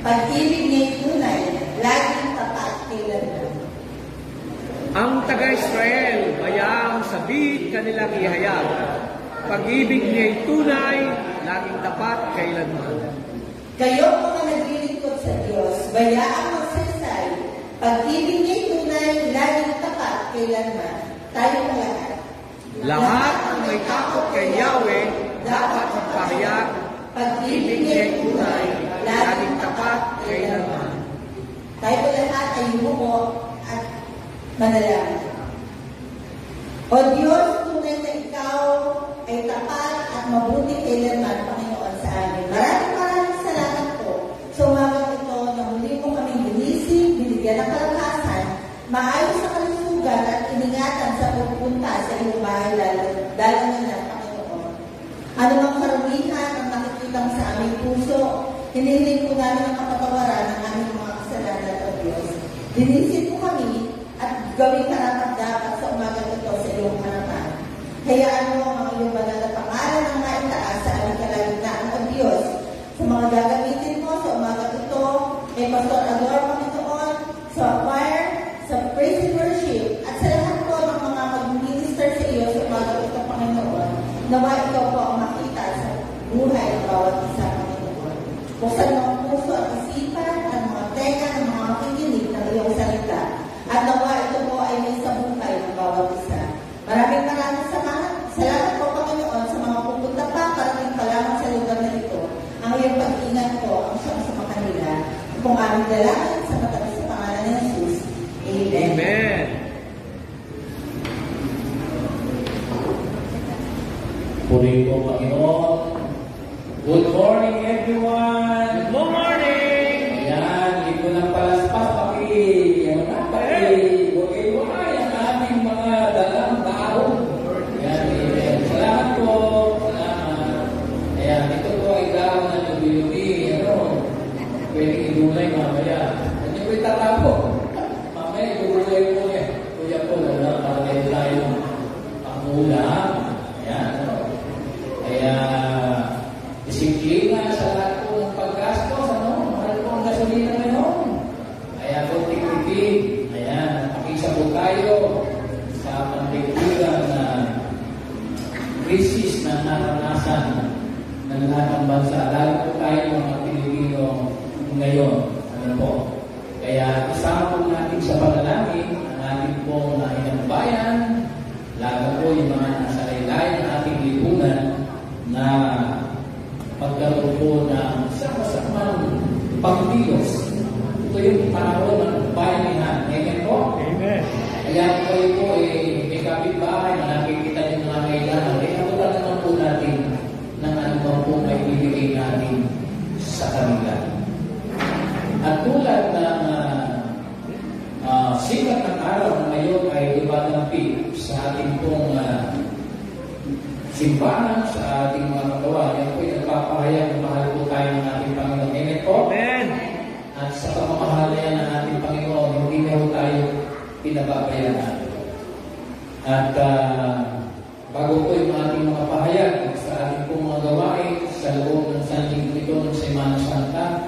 Pag-ibig niya'y tunay, laging tapat kailanman. Ang taga-Israel, bayaang sabit kanilang ihayag. Pag-ibig niya'y tunay, laging tapat kailanman. Kayo mga naglilingkod sa Diyos, bayaang magsaysay. Pag-ibig niya'y tunay, laging tapat kailanman. Tayo na lahat. Lahat ng may takot kay Yahweh, dapat magpahayag. Pag-ibig niya'y tunay, laging tapat kailanman. Tayo po at manalangin. O Diyos, tunay na Ikaw ay tapat at mabuti kailanman, Panginoon, sa amin. Maraming salamat po sa umagang ito na muli mo kaming ginising, binigyan ng kalakasan, maayos sa kalusugan at iningatan sa pagpunta sa iyong bahay dalangan na, Panginoon. Ano mang karumihan ang nakikita mo sa aming puso, hinihiling po namin ang kapatawaran ng aming mga kasalanan, O Diyos. Dinisin mo kami at gawing karapat-dapat sa umagang ito sa iyong harapan. Hayaan mo ang iyong banal na pangalan ang maitaas sa aming kalagitnaan, O Diyos. Sa mga gagamitin mo sa umagang ito, kay Pastor Ador, Panginoon, sa choir, sa praise and worship, at sa lahat po ng mga mag-minister sa iyo sa umagang ito, Panginoon, nawa ikaw po ang makita sa buhay ng bawat isa, Panginoon. Buksan mo ang puso at isipan, ang mga tenga, ang mga makikinig ng iyong salita. At nawa ito po ay may sabukay ng bawat isa. Maraming salamat po, Panginoon, sa mga pupunta pa, parating pa lamang sa lugar na ito. Ang iyong pag-ingat po ang siyang sa kanila. Kung aming dalangin sa matamis sa pangalan ng Jesus. Amen. Amen. Puri po, Panginoon. Good morning, everyone. Good morning! Ayan, hindi ko nang palaspas, Huwag ang aming mga dalang tao. Ayan, amen. Salamat po. Salamat. Ayan, ito po ay gawin ng lubi-lubi. Pwedeng idulay mamaya. Ano po itatapo? Mamaya idulay po eh. Kuya po, para tayo pangulam. Ayan, Kaya, disiplina sa lahat po ng paggastos, mahal po ang gasolina ngayon. Kaya po, tipid. Ayan, pakisabot tayo sa panlikuran na krisis na naranasan ng lahat ng bansa. Lalo po tayo mga Pilipino ngayon. Kaya isama po natin sa panalangin ang ating pong nahinang bayan, lalo po yung mga nasa laylayan ng ating lipunan na pagkaroon po ng sama-samang pagkilos. Ito yung panahon ng bayanihan. Amen po? Amen. Kaya po ito may kapitbahay na nakikita yung mga kailangan. Kaya natutunan naman po natin ng anumang po may bibigay natin sa kanila. At tulad ng sikat ng araw na ngayon ay lumalampi sa ating pong simbahan, sa ating mga kagawa. Yan po yung nagpapahayag na mahal po tayo ng ating Panginoon. Amen po? Amen. At sa pamamahala ng ating Panginoon, hindi na po tayo pinababayaan. At bago po yung ating mga pahayag sa ating pong mga gawain sa loob ng Sanlinggo ito ng Semana Santa,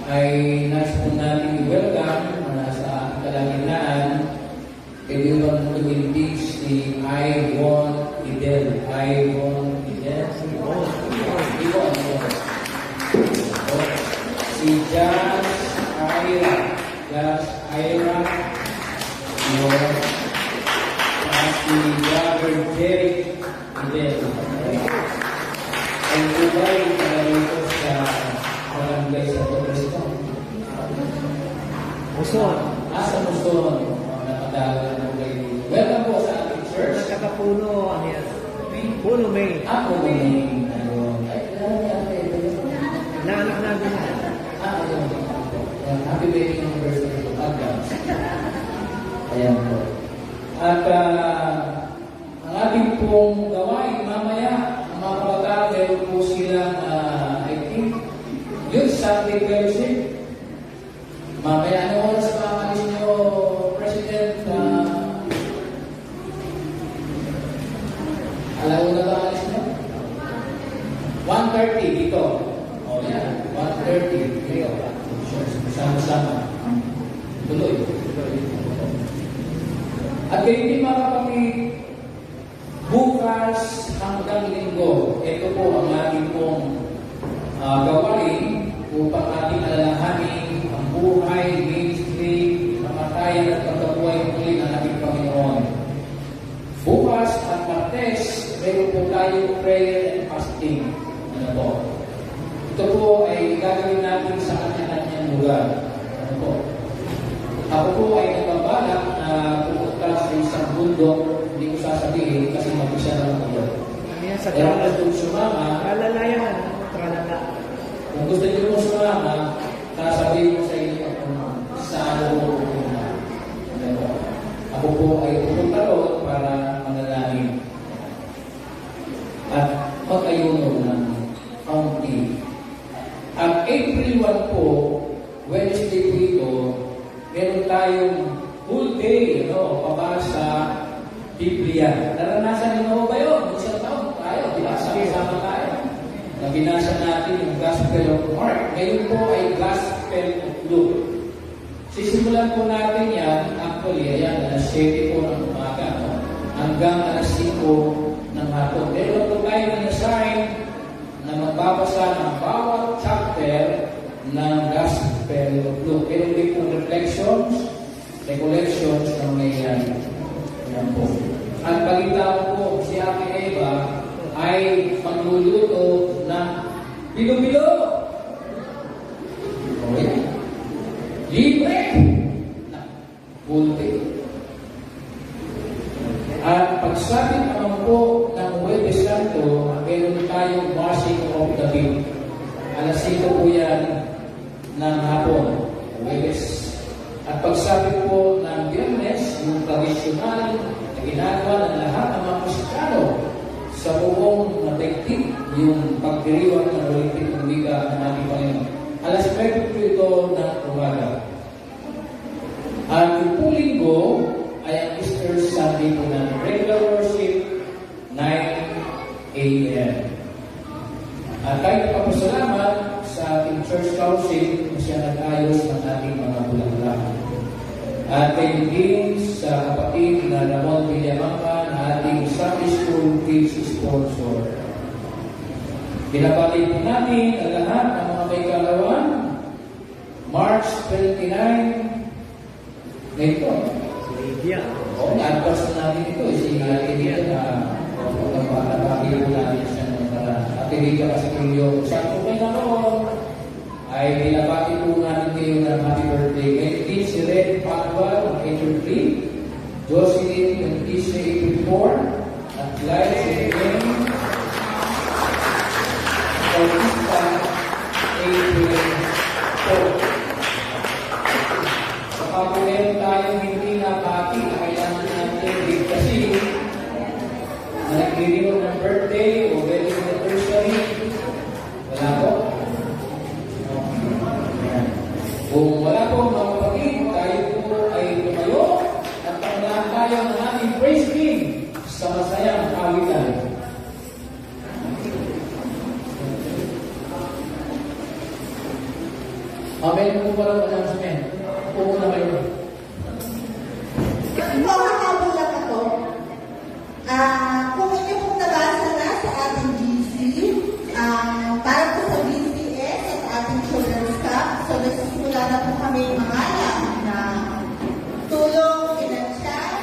ay nais po natin i-welcome sa ating kalagitnaan kaibigan ng communities ni Ivonne Idel. Si Jazz Ira. At si Brother Jerry Idel. Ang kubay para rito sa barangay sa Toresto. Muson. Asa Muson. Nakadala ng kubay dito. Welcome po sa ating church. Nagkakapuno, ano yan? Puno May. Ako may Naanak namin. happy wedding anniversary to advance. Ayan po. At ang ating pong gawain mamaya, ang mga bata, meron po silang, I think, youth Sunday fellowship. Mamaya, ano oras pa alis nyo, President? Alauna ba alis nyo? 1:30 dito. O yan, 1:30 dito. Sama-sama. Tuloy. At kayo din mga kapatid, bukas hanggang linggo, ito po ang ating pong gawain upang ating alalahanin ang buhay, ministry, kamatayan at pagkabuhay muli ng ating Panginoon. Bukas at Martes, meron po tayo prayer and fasting. Ano po? Ito po ay gagawin natin sa kanya-kanyang lugar. Ano po? Ako po ay balak na pupunta sa isang bundok, hindi ko sasabihin kasi mag-isa lang ako. Ano yan sa Pero kung gusto nyo sumama, Kalalayan, tralala. kung gusto nyo mo sumama, sasabihin ko sa inyo kung saan ako pupunta. Ano? Ako po ay pupunta roon para manalangin. At magayuno ng kaunti. At April 1 po, Wednesday po ito, meron tayong full day, pabasa Biblia. Naranasan niyo ba yun? Isang taon tayo, di ba? Sama-sama tayo. Na binasa natin yung Gospel of Mark. Ngayon po ay Gospel of Luke. Sisimulan po natin yan, actually, ayan, alas 7 po ng umaga, hanggang alas 5 ng hapon. Meron po tayo na-assign na magbabasa ng bawat chapter ng Gospel of Luke. Meron din po recollections na may yan po. At balita po, si Ate Eva ay magluluto ng bilo-bilo. Okay? Libre! Full day. At pagsabit naman po ng Huwebes Santo, meron tayong washing of the feet. Alas 5 po yan ng hapon, Huwebes. At pagsabit po ng Biyernes, yung tradisyonal na ginagawa ng lahat ng mga Kristiyano sa buong natigtig, yung pagdiriwang ng Olympic ng Liga ng ating Panginoon. Alas 9 po ito ng umaga. At yung po linggo ay ang Easter Sunday po ng regular worship, 9 a.m. At tayo papasalamat sa ating church council na siya nag-ayos ng ating mga bulaklak. At kayo din sa kapatid na Ramon Villamanga na ating Sunday School Kids sponsor. Binabalik po natin ang lahat ng mga may kalawan, March 29, ngayon. Lydia. Oo, na-advance na natin ito. Si Ate Lydia na nabahagi po natin siya ng parang Ate Lydia kasi kung yung sakto kayo na roon, ay binabati po natin kayo ng happy birthday. Ngayon din si Red Pagwal, ng April 3, Jocelyn, ng Tisha, April 4, at Lyles, April Bautista, April 4. Kapag meron tayong hindi napati na kailangan natin kasi na nagdiriwang ng birthday o wedding anniversary, wala po. Kung wala po mga kapatid, tayo po ay tumayo at panglaan tayo ng ating praise team sa masayang kawitan. Meron po pala announcement. Oo na kayo. Mga kabulak ako, kung inyo pong nabasa na sa ating GC, para po sa BCS at ating Children's Cup, so nagsisimula na po kami mangalap na tulong, pinansyal,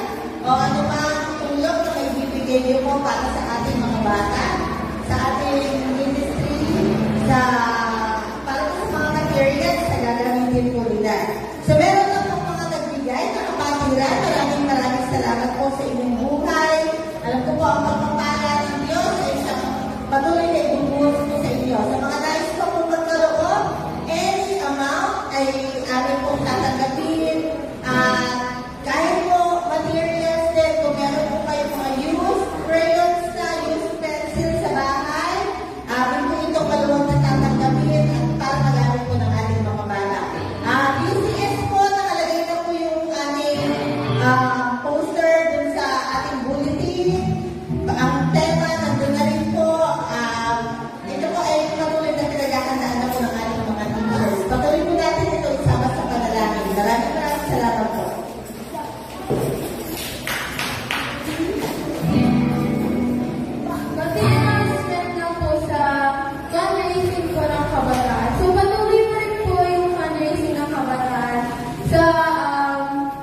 o ano mang tulong na may bibigay niyo po para sa ating mga bata, sa ating ministry, para po sa mga materials na gagamitin po nila. So meron na po mga nagbigay na kapatiran. Maraming salamat po sa inyong buhay. Alam ko po ang pagpapala ng Diyos ay siyang patuloy na ibubuhos po sa inyo. Sa mga nais po kung magkaroon, any amount ay amin pong tatanggapin. Kahit po materials din, kung meron po kayo mga used crayons na, used pencil sa bahay, amin po itong maluwag na tatanggapin at para magamit po ng ating mga bata. BCS po, nakalagay na po yung aming poster dun sa ating bulletin. Ang tema, nandun na rin po. Ito po ay patuloy na pinaghahandaan na po ng ating mga teachers. Patuloy po natin ito isama sa panalangin. Maraming salamat po. Mag-announcement na po sa fundraising po ng kabataan. So, patuloy pa rin po yung fundraising ng kabataan. Sa,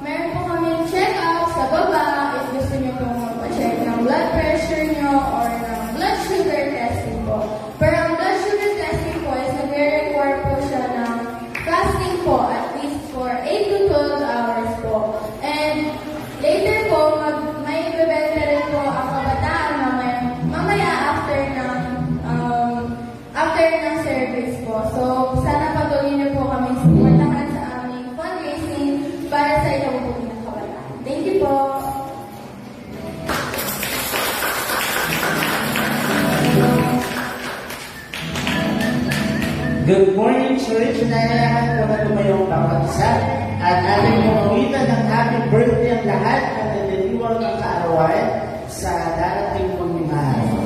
meron po kami check-up sa baba if gusto nyo po magpa-check ng blood pressure nyo or ng blood sugar testing po. Pero ang blood sugar testing po is nag-require po siya ng fasting po at least for 8 to 12 hours po. sa ikabubuti ng kabataan. Thank you po. Good morning, Church. Nailahan ko na tumayong bawat isa at ating pumawitan ng happy birthday ang lahat at naniniwal ng kaarawan sa darating pagmimahal.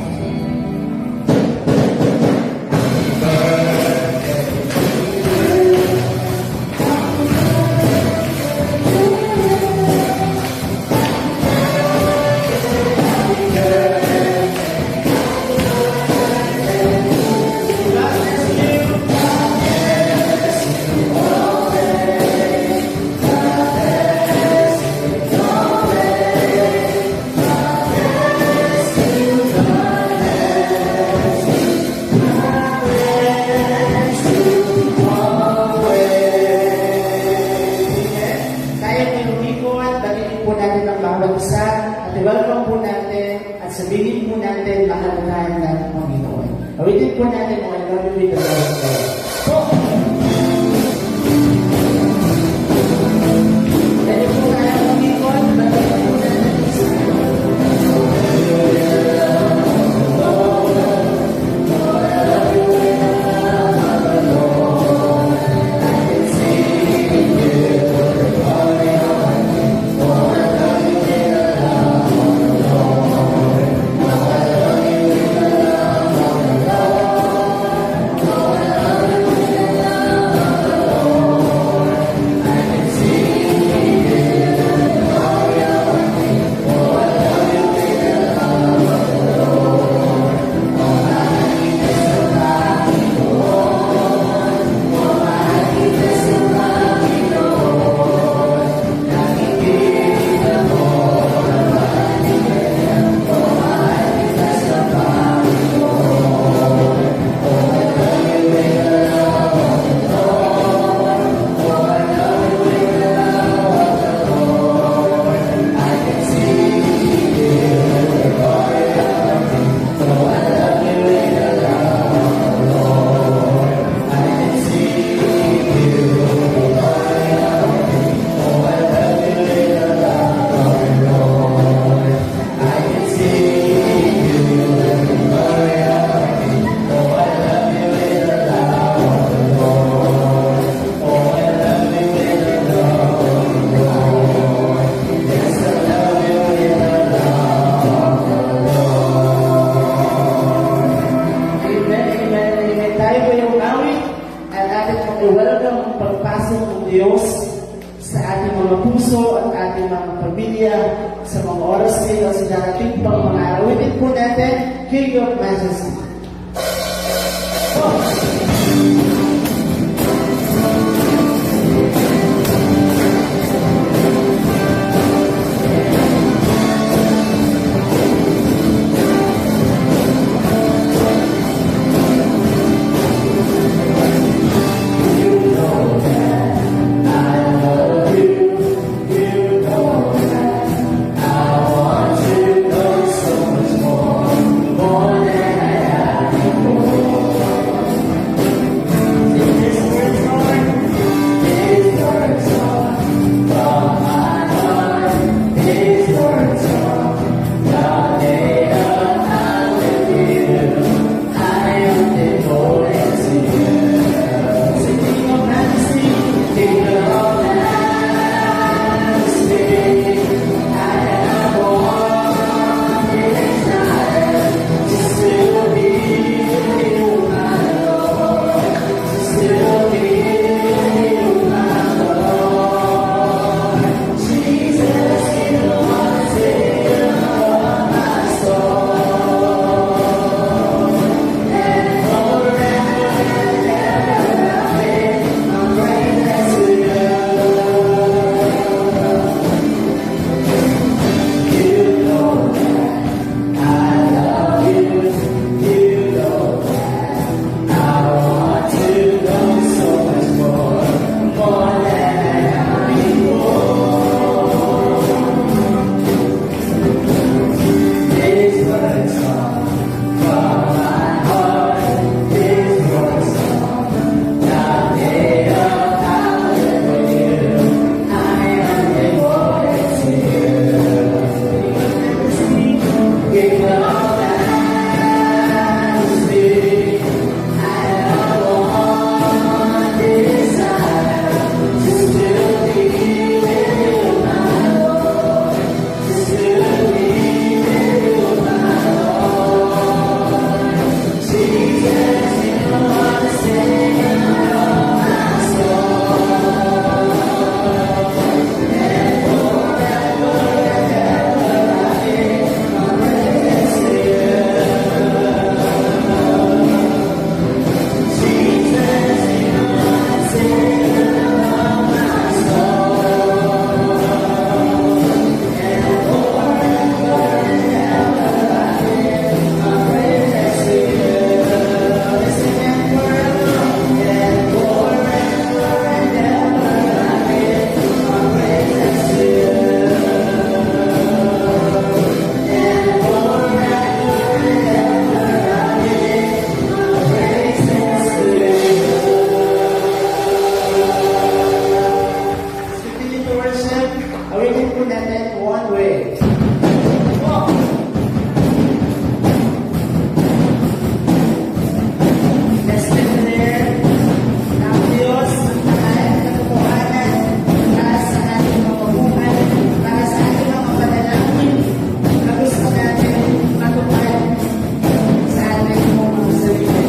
I-welcome po natin at sabihin po natin mahal na ng Panginoon. Awitin po natin kung I love you with the love of God. Pwede po tayo umikot, batiin po natin isa. Diyos sa ating mga puso at ating mga pamilya sa mga oras nito sa darating pang mga araw. Awitin po natin, King of Majesty. More than I have. Awitin po natin One Way. Let's declare ng Diyos ang lahat ng katotohanan para sa ating mga buhay, para sa ating mga panalangin, na gusto natin matupad sa ating mga sarili.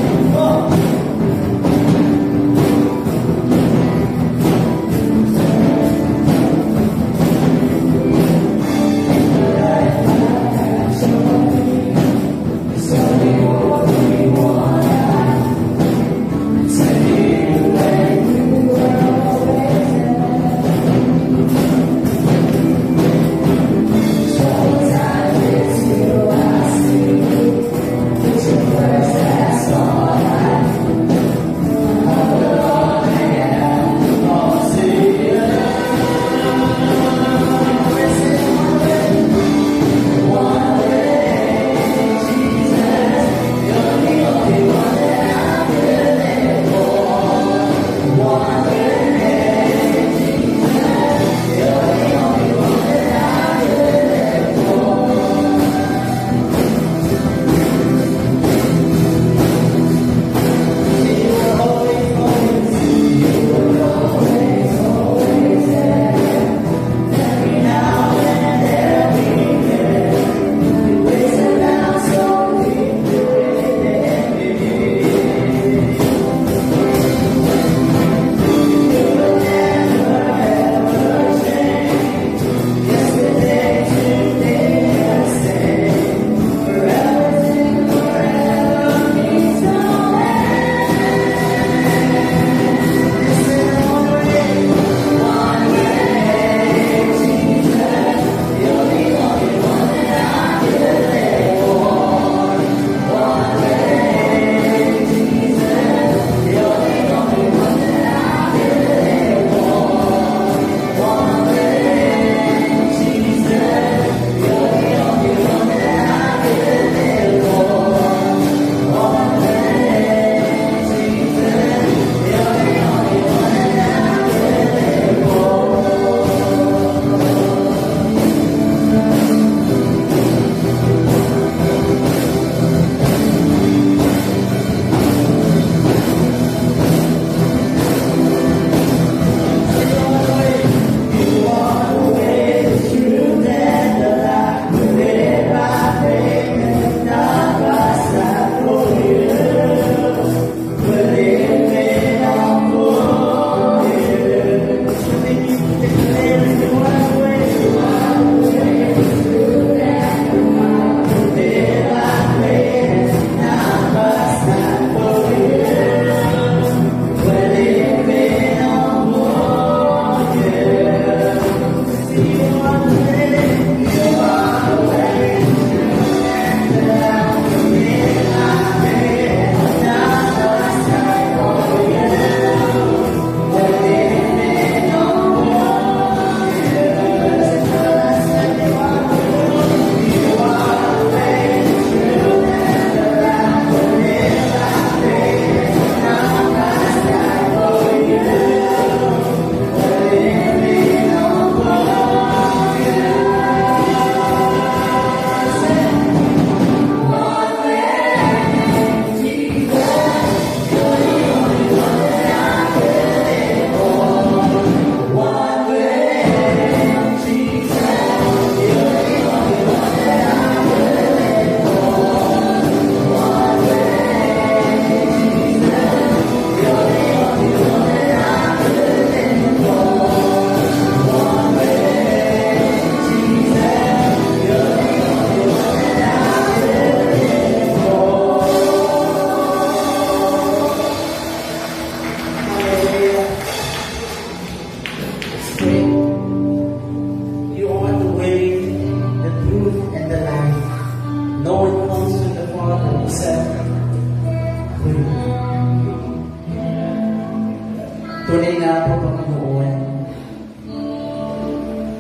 Tunay nga po, Panginoon,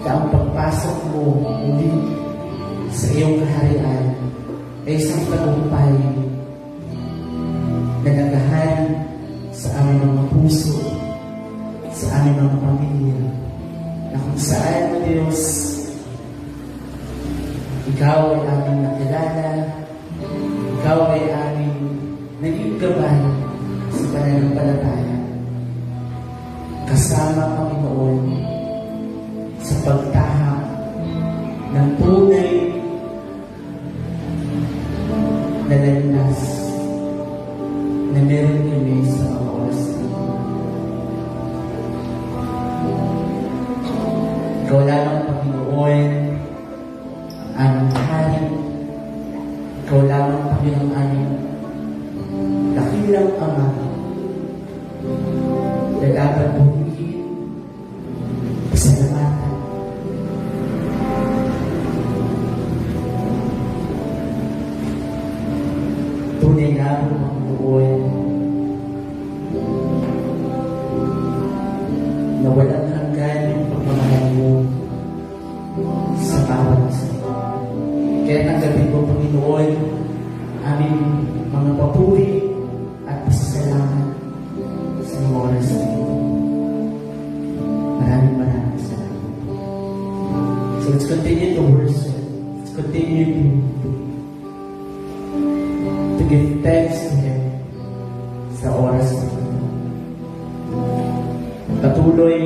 na ang pagpasok mo muli sa iyong kaharian ay isang tagumpay na nagahan sa aming mga puso, sa aming mga pamilya, na kung kung saan, O Diyos, Ikaw ay aming nakilala, Ikaw ay aming naging gabay sa pananampalataya. Kasama, Panginoon, sa pagtahak ng tunay na landas na meron kami sa mga oras na ito. Ikaw lamang, Panginoon, ang aming hari. Ikaw lamang, Panginoon, ang aming dakilang Ama na dapat purihin, pasalamatan. Tunay na po, Panginoon, na walang hanggan yung pagmamahal mo sa bawat isa. Kaya tanggapin po, Panginoon, aming mga papuri at pasasalamat sa mga oras na ito. Maraming salamat. So let's continue to worship. Let's continue to give thanks to Him sa oras na ito. Patuloy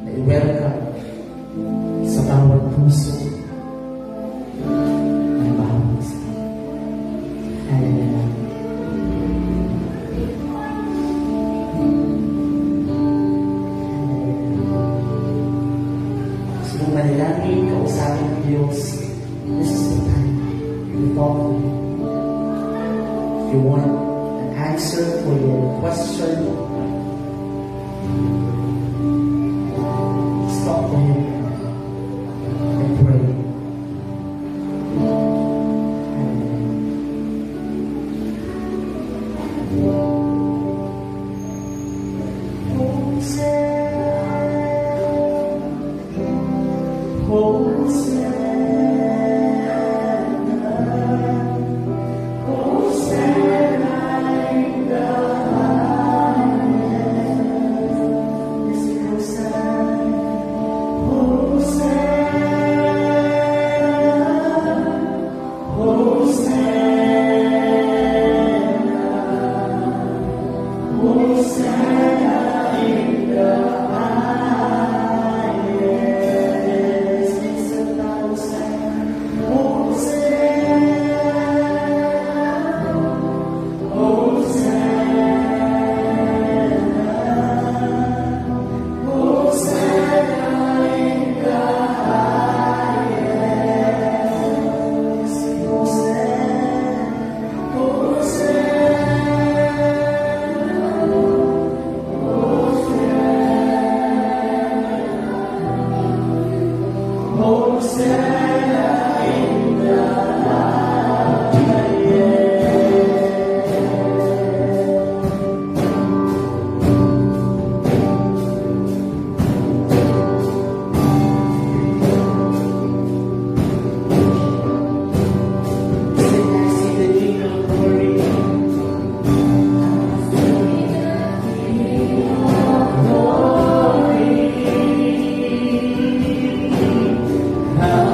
na i-welcome sa bawat puso ng bawat isa. Hallelujah. Gusto mong manalangin, kausapin ng Diyos. This is the time to talk to Him. If you want an answer for your question, talk to Him and pray.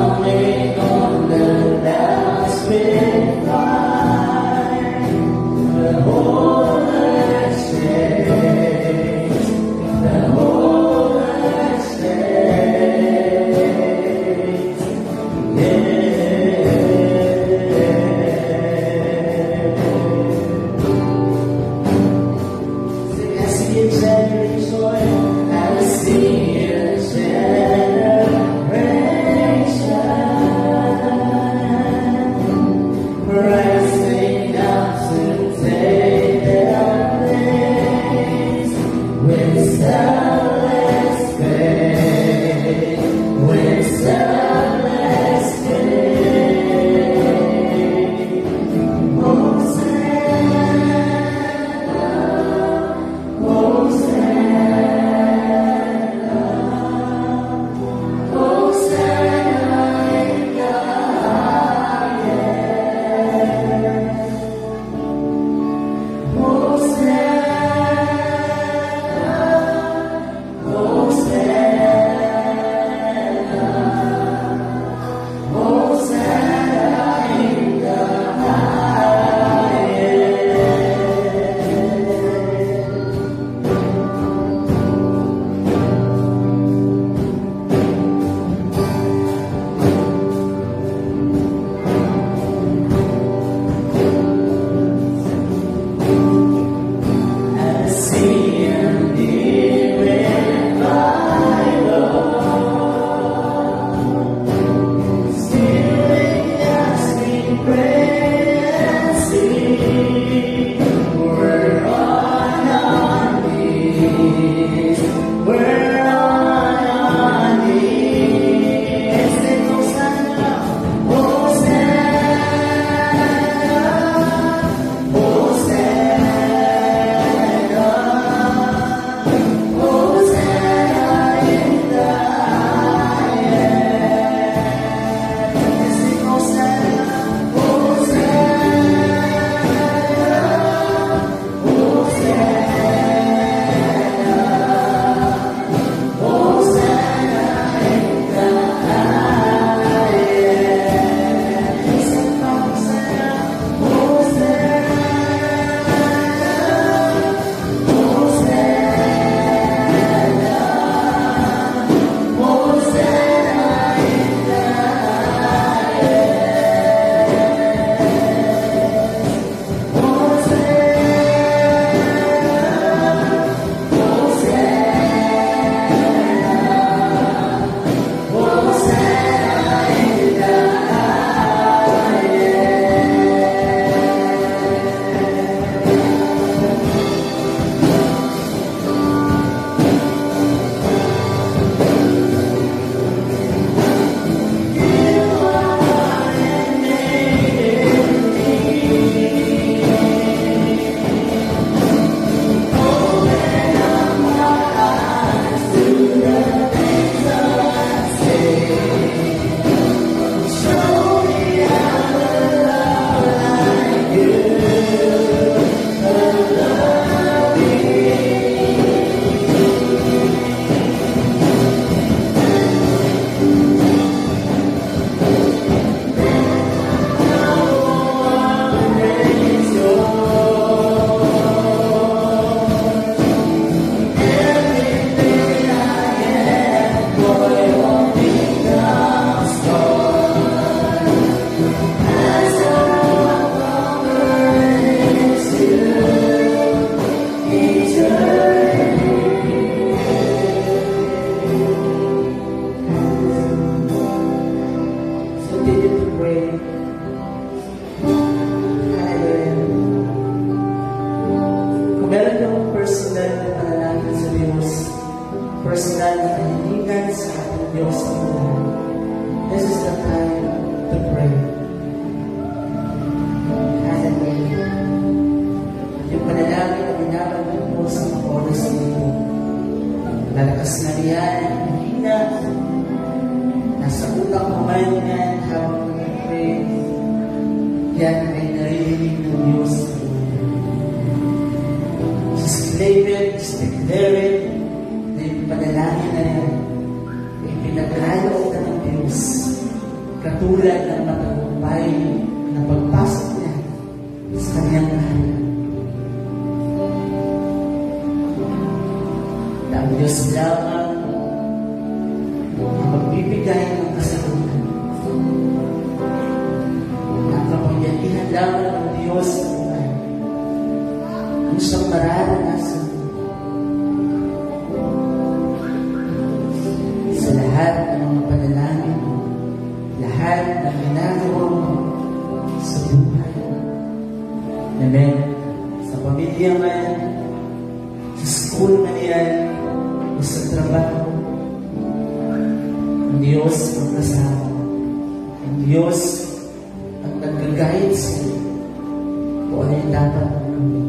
Amen. this is the time to pray. Hallelujah. Yung panalangin na binabagin po sa mga oras nito. Lalakas na riyan, hina. Nasa utang kumain yan habang nag-pray. Yan ay naririnig ng Diyos. Just claim it, just declare it, na yung panalangin na yan ay pinaglayok na ng Diyos. Katulad ng matagumpay na pagpasok niya sa kanyang kaharian. Na ang Diyos lamang ang magbibigay ng kasagutan. Ang kapangyarihan lamang ng Diyos sa buhay. Ang siyang mararanasan sa lahat ng mga panalangin mo, lahat ng ginagawa mo sa buhay. Amen. Sa pamilya man, sa school man yan, o sa trabaho, ang Diyos ang kasama. Ang Diyos ang nag-guide sa'yo kung ano yung dapat mong gawin.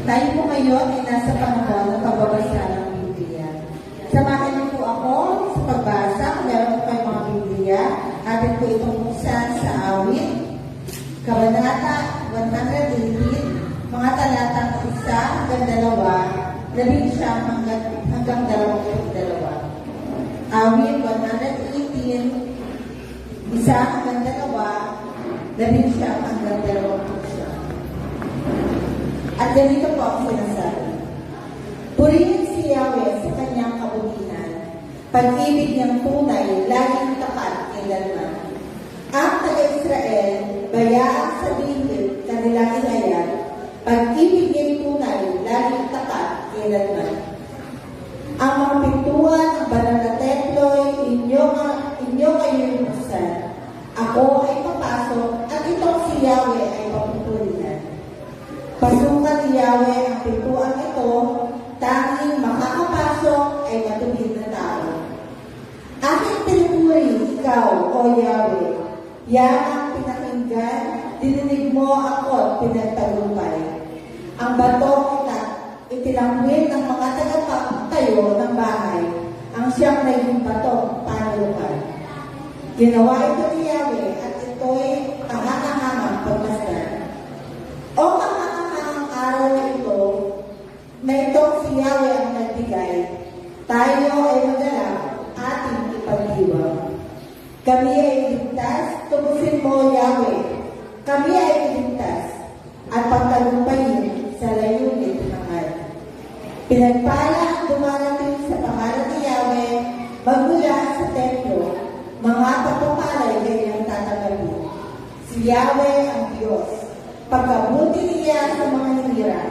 Tayo po ngayon ay nasa panahon ng pagbabasa ng Biblia. Samahan niyo po ako sa pagbasa. Kung meron po kayong mga Biblia, atin po itong buksan sa awit, Kabanata 118, mga talatang 1 hanggang 2, 19 hanggang 22. Awit 118, 1 hanggang 2, 19 hanggang 21. At ganito po ang sinasabi. Purihin si Yahweh sa kanyang kabutihan. Pag-ibig niyang tunay, laging tapat kailanman. Ang taga-Israel, bayaang sabihin kanilang inayat, pag-ibig niyang tunay, laging tapat kailanman. Ang mga pintuan ng banal na templo'y inyo kayo'y buksan. Ako ay papasok at itong si Yahweh ay papupulihan. Pasukan ni Yahweh ang pintuan ito, tanging makakapasok ay matubig na tao. Aking pinupuri, ikaw, O Yahweh, yan ang pinakinggan, dininig mo ako at pinagtagumpay. Ang batong itilangwin ng mga tagapagtayo ng bahay, ang siyang naging batong panlupan. Ginawa ito ni Yahweh at ito'y kahangahangang pagmasdan. O kahangahangang araw na ito, na itong si Yahweh ang nagbigay, tayo ay magalak ating ipagdiwang. Kami ay iligtas, tubusin mo, Yahweh. Kami ay iligtas at pagtagumpayin sa layunin ng hangad. Pinagpala ang dumarating sa pangalan ni Yahweh magmula sa templo, mga pagpapalay ganyang tatanggapin. Si Yahweh ang Diyos. Pagkabuti niya sa mga hinira,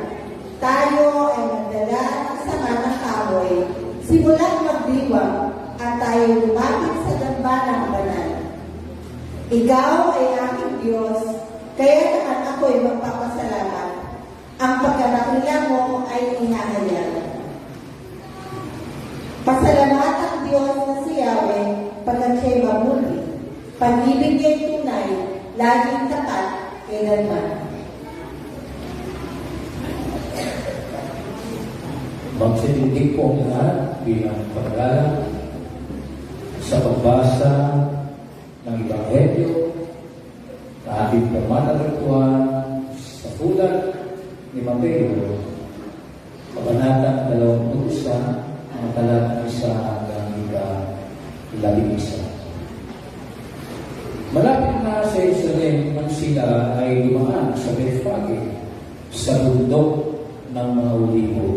tayo ay magdala ng sama ng kahoy, simulang magdiwang at tayo lumapit sa dambanang banal. Ikaw ay aking Diyos, kaya naman ako'y magpapasalamat. Ang pagkakakila mo ay inahayag. Pasalamat ang Diyos na si Yahweh pagkat siya'y mabuti. Pag-ibig niya'y tunay, laging tapat kailanman. Magsitindig po ang lahat bilang pag-aaral sa pagbasa ng Ebanghelyo na ating pamanaratuan sa sulat ni Mateo, Kabanata 22, ang talatang 1 hanggang 11. Malapit na sa Jerusalem nang sila ay dumaan sa Bethphage sa bundok ng mga Olibo.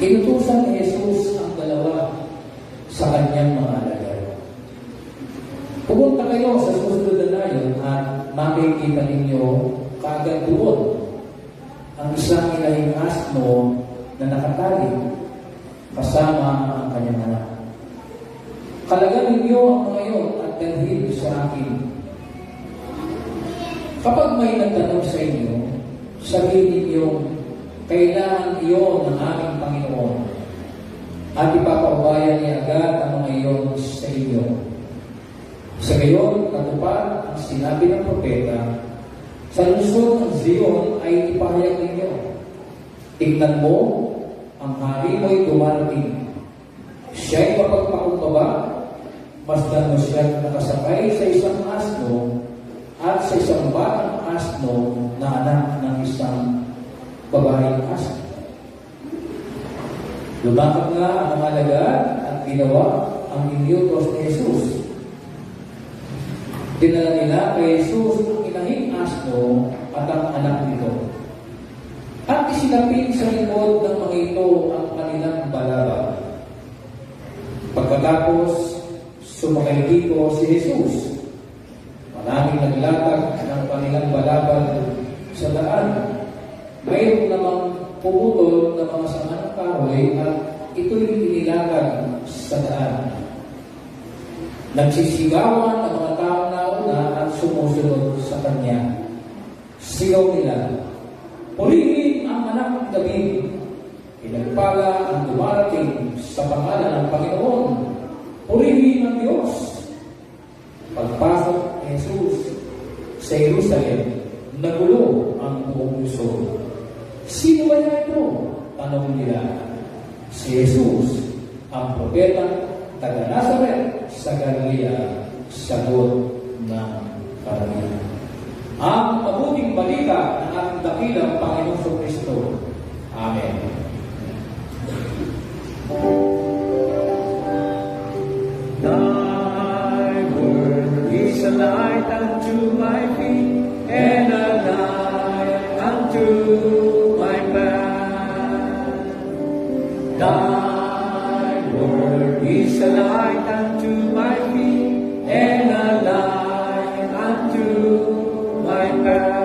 Inutusan ni Jesus ang dalawa sa kanyang mga alagad. Pumunta kayo sa susunod na layon at makikita ninyo kaagad doon ang isang ilahing asno na nakatali kasama ang kanyang anak. Kalagan ninyo ang mga iyon at dalhin sa akin. Kapag may nagtanong sa inyo, sabihin ninyo, kailangan iyon ng aming Panginoon at ipapaubayan niya agad ang mga iyon sa inyo. Sa gayon, natupad ang sinabi ng propeta, sa lungsod ng Zion ay ipahayag ninyo. Tingnan mo, ang hari mo'y dumarating. Siya'y mapagpakumbaba, masdan mo siya nakasakay sa isang asno at sa isang batang asno na anak ng isang babaeng asno. Lumakad nga ang alagad at ginawa ang iniutos ni Jesus. Dinala nila kay Jesus ang inahing asno at ang anak nito. At isinapin sa likod ng mga ito ang kanilang balabag. Pagkatapos, sumakay dito si Jesus. Maraming naglatag ng kanilang balabag sa daan. Mayroon namang pumutol ng mga sanga ng kahoy at ito'y inilagad sa daan. Nagsisigawan ang mga taong nauna at sumusunod sa kanya. Sigaw nila, purihin ang anak ng David. Pinagpala ang dumarating sa pangalan ng Panginoon. Purihin ang Diyos. Pagpasok ni Jesus sa Jerusalem, nagulo ang buong lungsod. Sino ba niya ito? Tanong nila. Si Jesus, ang propeta, taga Nazaret sa Galilea, sagot ng karamihan. Ang mabuting balita ng ating dakilang Panginoong Kristo. Amen. Amen. Thy word is a light unto my feet and a light unto my path. Thy word is a light unto my feet and a light unto my path.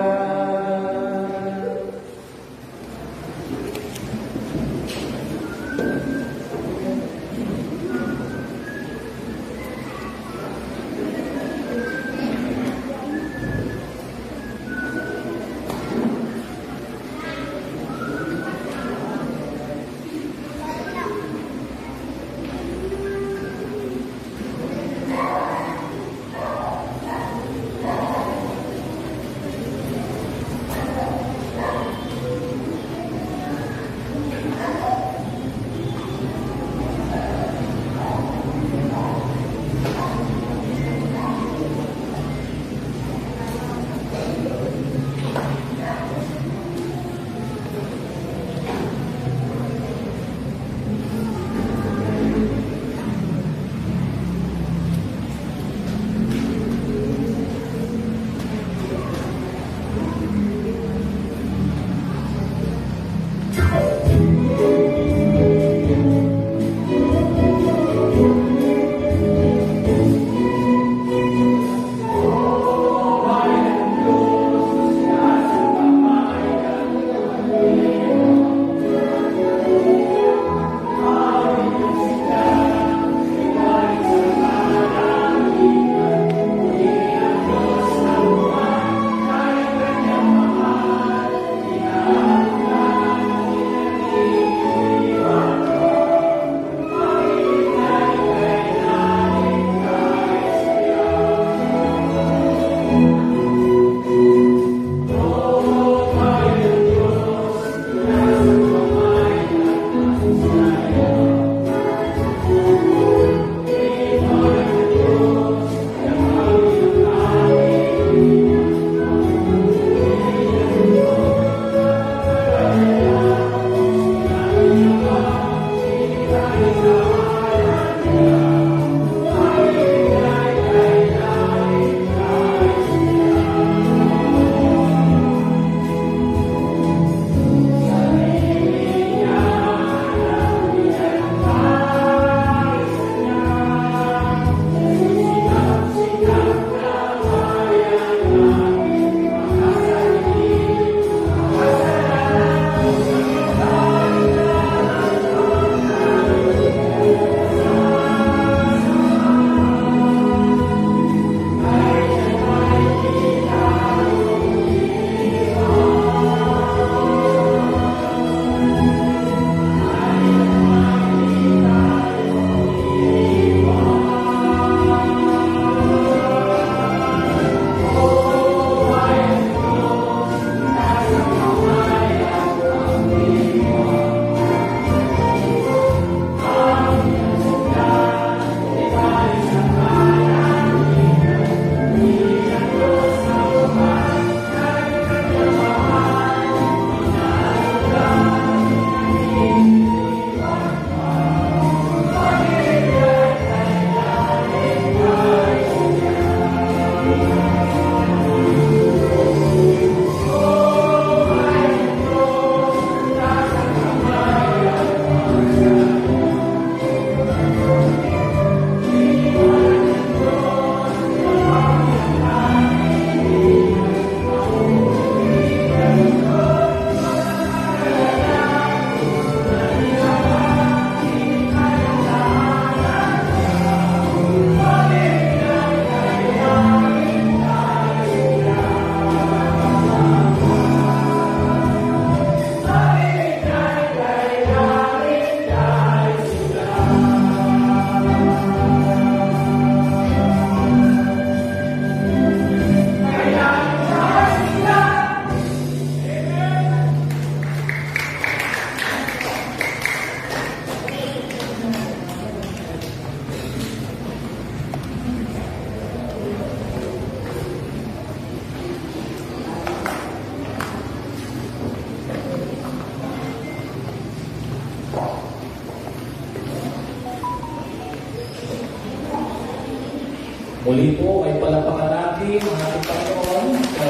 Muli po ay palapakan natin ang ating Panginoon sa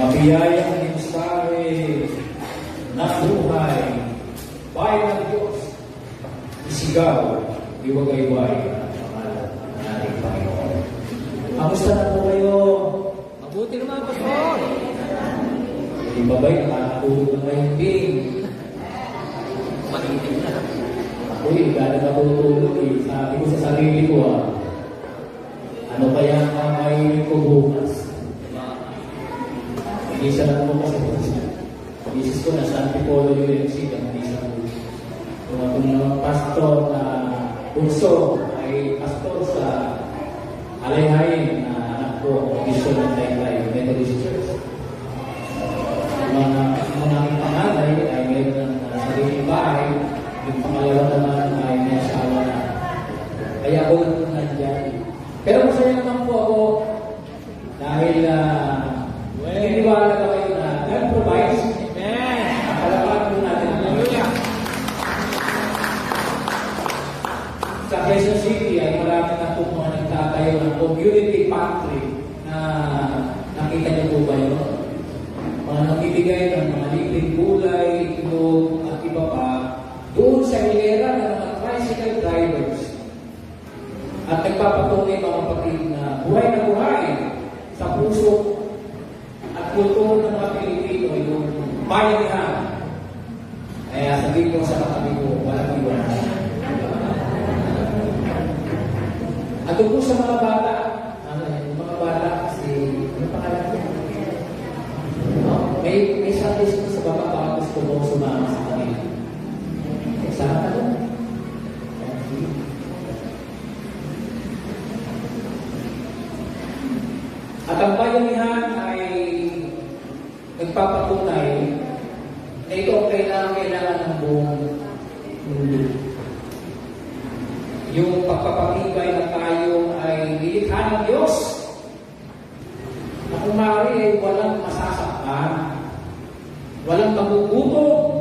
mabiyayang mensahe na buhay. Bayan ng Diyos, isigaw, iwagayway ang pangalan ng ating Panginoon. Kamusta na po kayo? Mabuti naman, Pastor. Iba ba'y nakakatulog na ngayong din? Manitig na. Uy, gano'n na tutulog eh. Sabi ko sa sarili ko ano kaya ang kakainin ko bukas? Hindi siya lang mo kasi misis ko na San Pipolo University, hindi siya po. Kung akong mga pastor na bunso ay pastor sa Alayhayin na anak ko, Mission ng Taytay, Methodist Church. Mga aming panganay ay mayroon ng sariling bahay. Yung pangalawa naman ay may asawa na. Kaya ako lang nandiyan. Pero masaya naman po ako dahil naniniwala ka kayo na God provides. Amen. Nakalapan po natin. Hallelujah. Sa Quezon City ay marami na po mga nagtatayo ng community pantry na nakita niyo po ba yun? Mga nagbibigay ng mga libreng gulay, itlog at iba pa doon sa hilera ng mga tricycle drivers. At nagpapatunay mga kapatid na buhay sa puso at kultura ng mga Pilipino yung bayanihan. Kaya sabihin ko sa katabi ko, walang iwan. At tungkol sa mga bata, kasi, ano pangalan niya? May Sunday school sa baba, baka gusto mong sumama sa kanila. Sama ka doon. At ang bayanihan ay nagpapatunay na ito ang kailangan ng buong mundo. Yung pagpapatibay na tayo ay nilikha ng Diyos na kung maaari ay walang masasaktan, walang magugutom,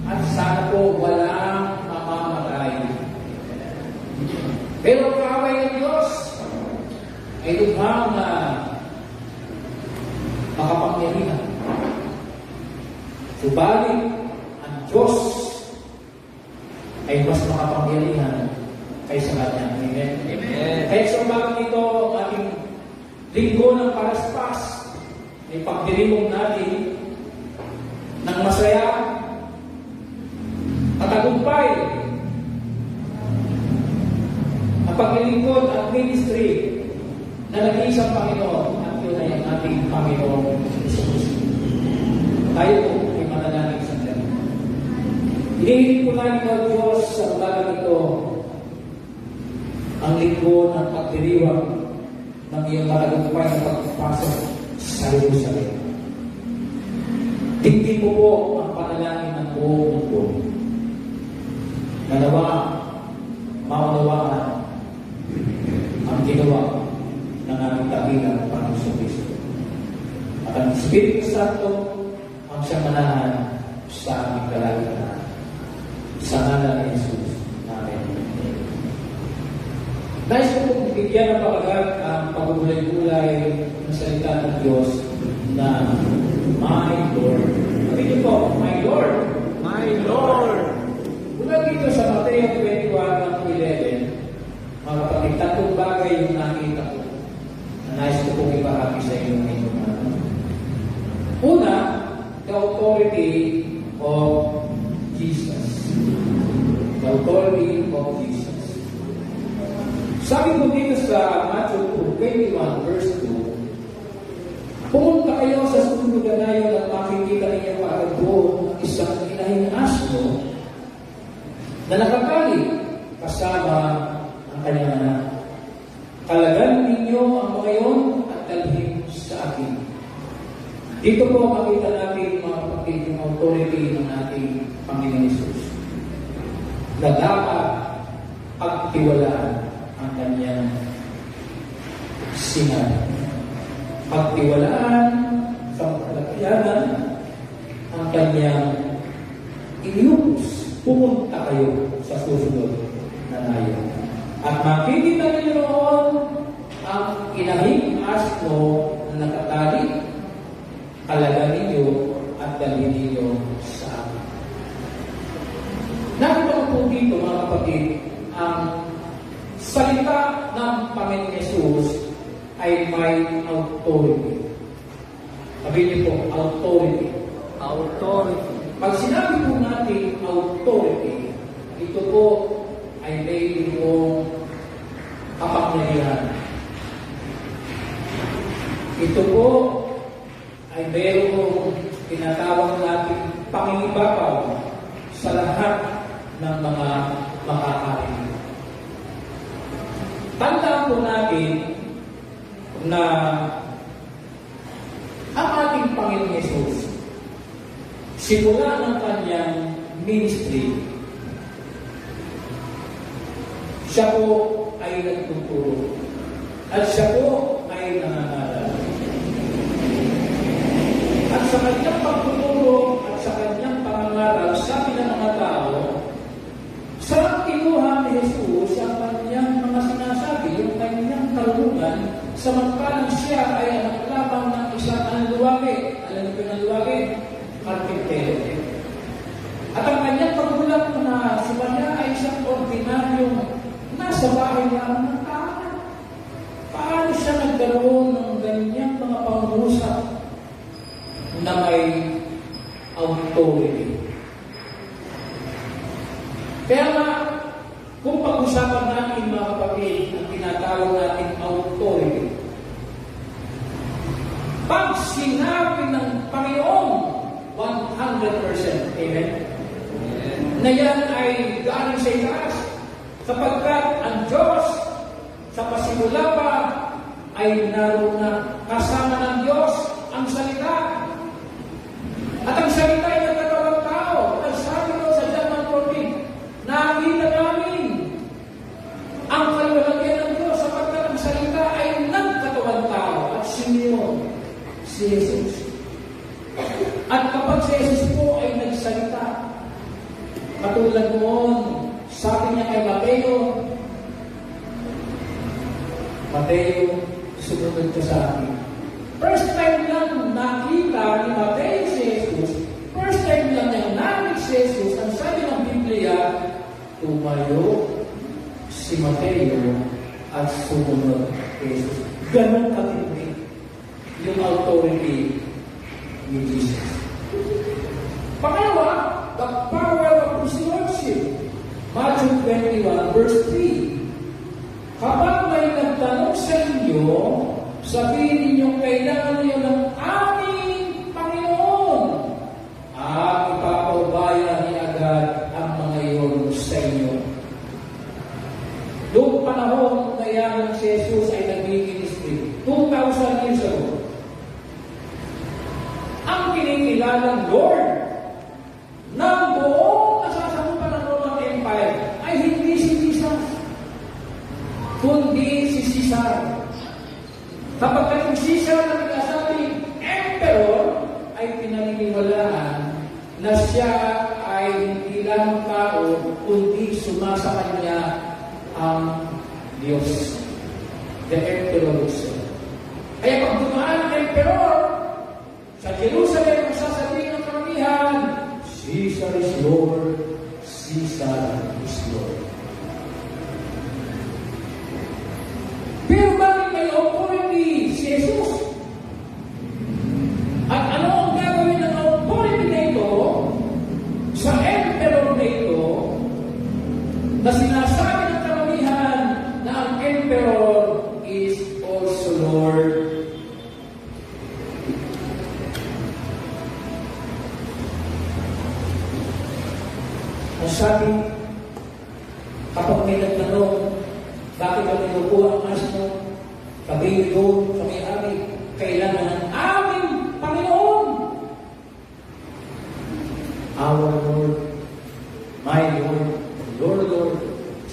at sana po walang mamamatay. Pero ang kaaway ng Diyos ay lubhang na makapangyarihan. Subalit, ang Diyos ay mas makapangyarihan kaysa kanya. Amen? Amen. Kaya sa umagang ito, ang ating linggo ng palaspas, ay pagdirimong natin ng masaya, matagumpay, ang paglilingkod at ministry na nag-iisang Panginoon at yun ay ang ating Panginoon Jesus. Tayo po ay manalangin sa Diyos. Hinihiling po namin ng Diyos sa umagang ito ang linggo ng pagdiriwang ng iyong matagumpay na pagpasok sa Jerusalem. Tingin mo po ang panalangin ng buong mundo. Nanawa, maunawaan ang ginawa ng aming tabilang Panginoon Kristo. At ang Espiritu Santo ang siyang manahan sa aming kalagayan. Sa ngalan ni Jesus. Amen. Nais ko pong bigyan ng pagkagat ang pagugulay-gulay ng salita ng Diyos na My Lord. Sabihin niyo po, My Lord. My Lord. Mula dito sa Mateo 21:11, mga kapatid, tatlong bagay yung nakita ko na nais ko pong ipahagi sa inyo ngayon. Una, the authority of Jesus. The authority of Jesus. Sabi ko dito sa Matthew 21:2, pumunta kayo sa sulugan na yun at makikita ninyo para doon ang isang inahing asno na nakakali kasama ang kanyang anak. Talagan ninyo ang mga yun at dalhin sa akin. Dito po makita natin mga kapatid yung authority ng ating Panginoon Jesus na dapat pagtiwalaan ang kanyang sinabi. Pagtiwalaan sa kalagayanan ang kanyang iniutos. Pumunta kayo sa susunod na nayon. At makikita ninyo roon ang inahing asno na nakatali, alaga ninyo at dalhin ninyo sa akin. Nakita ko po dito, mga kapatid, ang salita ng Panginoon Yesus ay may authority. Sabi niyo po, authority. Authority. Pag sinabi po natin authority, ito po ay may pong kapangyarihan. Ito po ay mayroong tinatawag natin pangingibabaw sa lahat ng mga makakain. Tandaan po natin na ang ating Panginoon Yesus, simula ng kanyang ministry, siya po ay nagtuturo at siya po ay nangangaral. At sa kanyang pagtuturo at sa kanyang pangangaral, sabi ng mga tao, sa kinuha ni Jesus ang kanyang mga sinasabi, yung kanyang karunungan, samantalang siya ay anak lamang ng isang anluwage. Alam niyo yung anluwage? Carpintero. At ang kanyang pagulang na si Maria ay isang ordinaryong nasa bahay lamang ng tao. Paano siya nagkaroon ng ganyang mga pangusap na may authority? Kaya nga, kung pag-usapan natin mga kapatid, ang tinatawag natin authority, pag sinabi ng Panginoon, 100%, amen? Na yan ay galing sa itaas, sapagkat ang Diyos sa pasimula pa ay naroon na kasama ng Diyos ang salita. At ang salita ay nagkatawang tao. At sabi ko sa John 1:14, nakita namin ang kaliwalagyan ng Diyos sapagkat ang salita ay nagkatawang tao. At sino? Si Jesus. At kapag si Jesus po ay nagsalita, katulad noon, sabi niya kay Mateo, sumunod ka sa akin. First time lang nakita ni Mateo si Jesus, first time lang niya namit si Jesus, ang sabi ng Biblia, tumayo si Mateo at sumunod kay Jesus. Ganon katindi yung authority ni Jesus. Pangalawa, the power of stewardship. Matthew 21, verse 3. Kapag may nagtanong sa inyo, sabihin ninyo kailangan niyo ng aming Panginoon. Ipapaubaya niya agad ang mga iyon sa inyo. Noong panahon na yan si Jesus ay nag-ministry, 2,000 years ago, ang kinikilalang Lord ng buong nasasakupan ng Roman Empire ay hindi si Jesus, kundi si Caesar. Kapag yung Caesar na pinasabing emperor, ay pinaniniwalaan na siya ay hindi lang tao, kundi sumasa kanya ang Diyos. The emperor himself. Kaya pag dumaan ang emperor, sa Jerusalem, ang sasabihin ng karamihan, Caesar is Lord, Caesar is Lord. Pero bakit may authority si Jesus? At ano ang gagawin ng authority na ito sa emperor na ito na sinasabi ng karamihan na ang emperor is also Lord? Ang sabi, kapag may nagtanong, bakit ba nilupo ang asno? Sabi doon sa may-ari, kailangan ng aming Panginoon. Our Lord, my Lord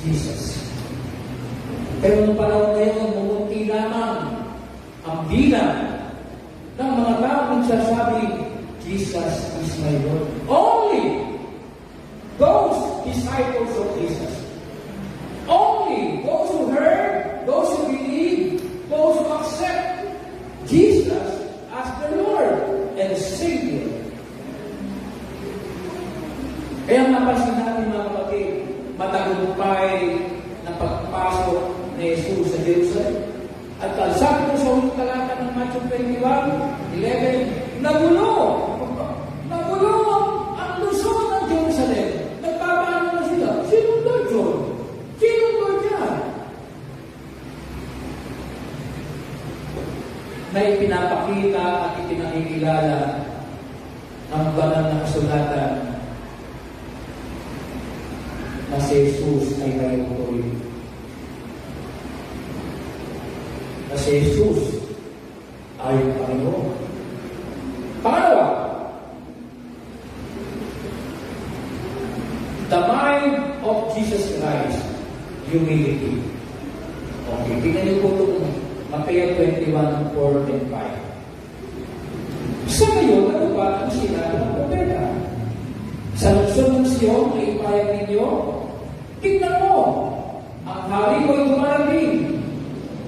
Jesus. Pero nung panahon na yun, mumunti lamang ang bilang ng mga tao nagsasabi, Jesus is my Lord. Only those disciples of Jesus, only those Kaya napansin natin mga kapatid, matagumpay na pagpasok ni Jesus sa Jerusalem. At sabi ko sa ulit talata ng Matthew 21:11, nagulo ang Luzon ng Jerusalem. Nagpapaano na sila? Sinong Lord yun? Sinong Lord yan? Na ipinapakita at ipinakikilala ang banal na kasulatan na si Jesus ay may authority. Na si Jesus ay Panginoon. Pangalawa, the mind of Jesus Christ, humility. Okay, tingnan niyo po itong Matthew 21:4 and 5. Sa ngayon, ano ba ang sinabi ng propeta? Sa lungsod ng Sion na ipayag ninyo, tingnan mo, ang hari ko ay dumarating.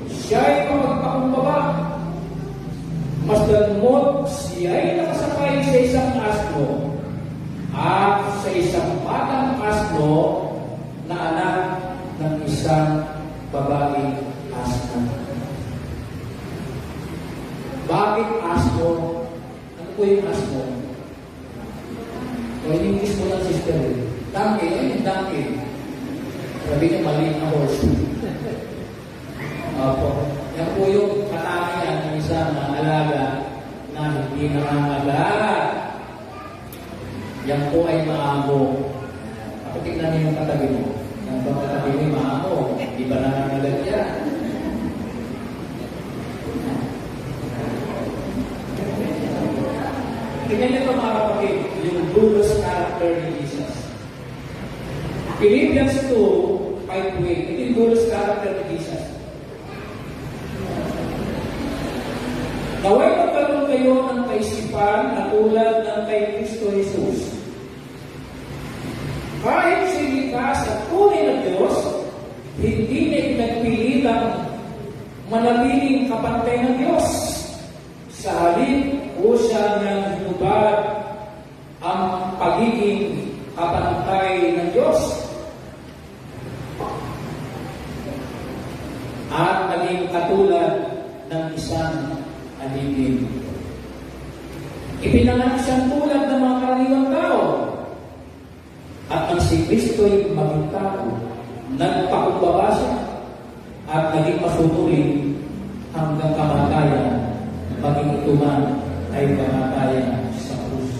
Siya ay kapagpakumbaba. Masdan mo't siya ay nakasakay sa isang asno at sa isang batang asno na anak ng isang babaeng asno. Bakit asno? Ano po yung asno? O yung English mo ng sister. Donkey. Ano yung donkey? Sabi niya mali na horse. Opo. Yan po yung katangian ng isang alaga na hindi nangangagat. Yan po ay maamo. Tingnan niyo yung katabi mo. Yan po katabi mo yung maamo. Hindi ba nangangagat yan? Tingnan niyo ito mga kapatid, yung dulos character ni Jesus. Philippians 2:5-8. Ito yung dulos character ni Jesus. Naway magkaroon kayo ng kaisipan na tulad ng kay Kristo Jesus. Kahit siya likas at tunay na Diyos, hindi niya pinagpilitang manatiling kapantay ng Diyos. Sa halip, siya niyang hinubad ang pagiging kapantay ng Diyos. At naging katulad ng isang alipin. Ipinanganak siyang tulad ng mga karaniwang tao. At ang si Kristo'y maging tao, nagpakumbaba siya at naging masunurin hanggang kamatayan, maging ito man ay kamatayan sa krus.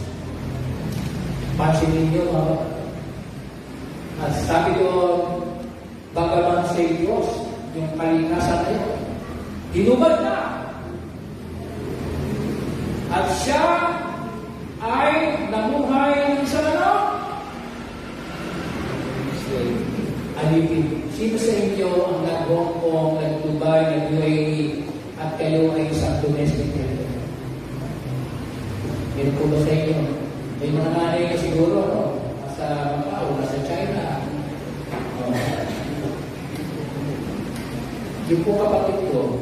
Pansinin niyo mga at sabi ko, bagaman sa Diyos, yung kalikasan na yun, hinubad na. At siya ay namuhay ng isang ano? Alipin. Sino sa inyo ang nag-Hong Kong, nag-Dubai, nag-UAE, at kayo ay isang domestic helper? Meron po ba sa inyo? May mga nanay na siguro, no? Nasa Macau, nasa China. No? Yung po kapatid ko,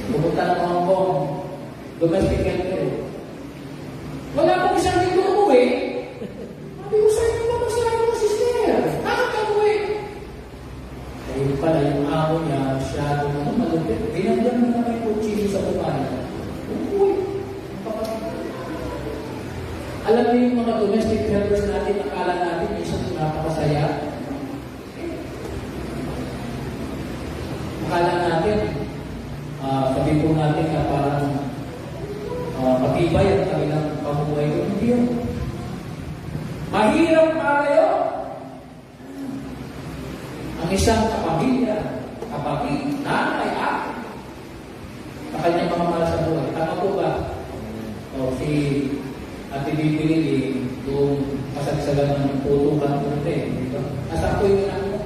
pumunta ng Hong Kong, domestic helper. Wala pong isang dito umuwi. Sabi ko sa inyo, mamasahin mo sister. Bakit ka umuwi? Ayun pala, yung amo niya, masyado na malupit. Binagdan mo na may kutsino sa babae. Umuwi. Alam niyo yung mga domestic helpers natin, akala natin, minsan napakasaya. Akala natin, sabi po natin na parang matibay ang kanilang pamuhay ko. Hindi yun. Mahirap para yun. Ang isang kapamilya, kapatid, nanay, sa kanyang mga mahal sa buhay. Tama po ba? O si Ate Bibili, yung kasagsagan ng putukan ko rin. Nasa po yung anak mo?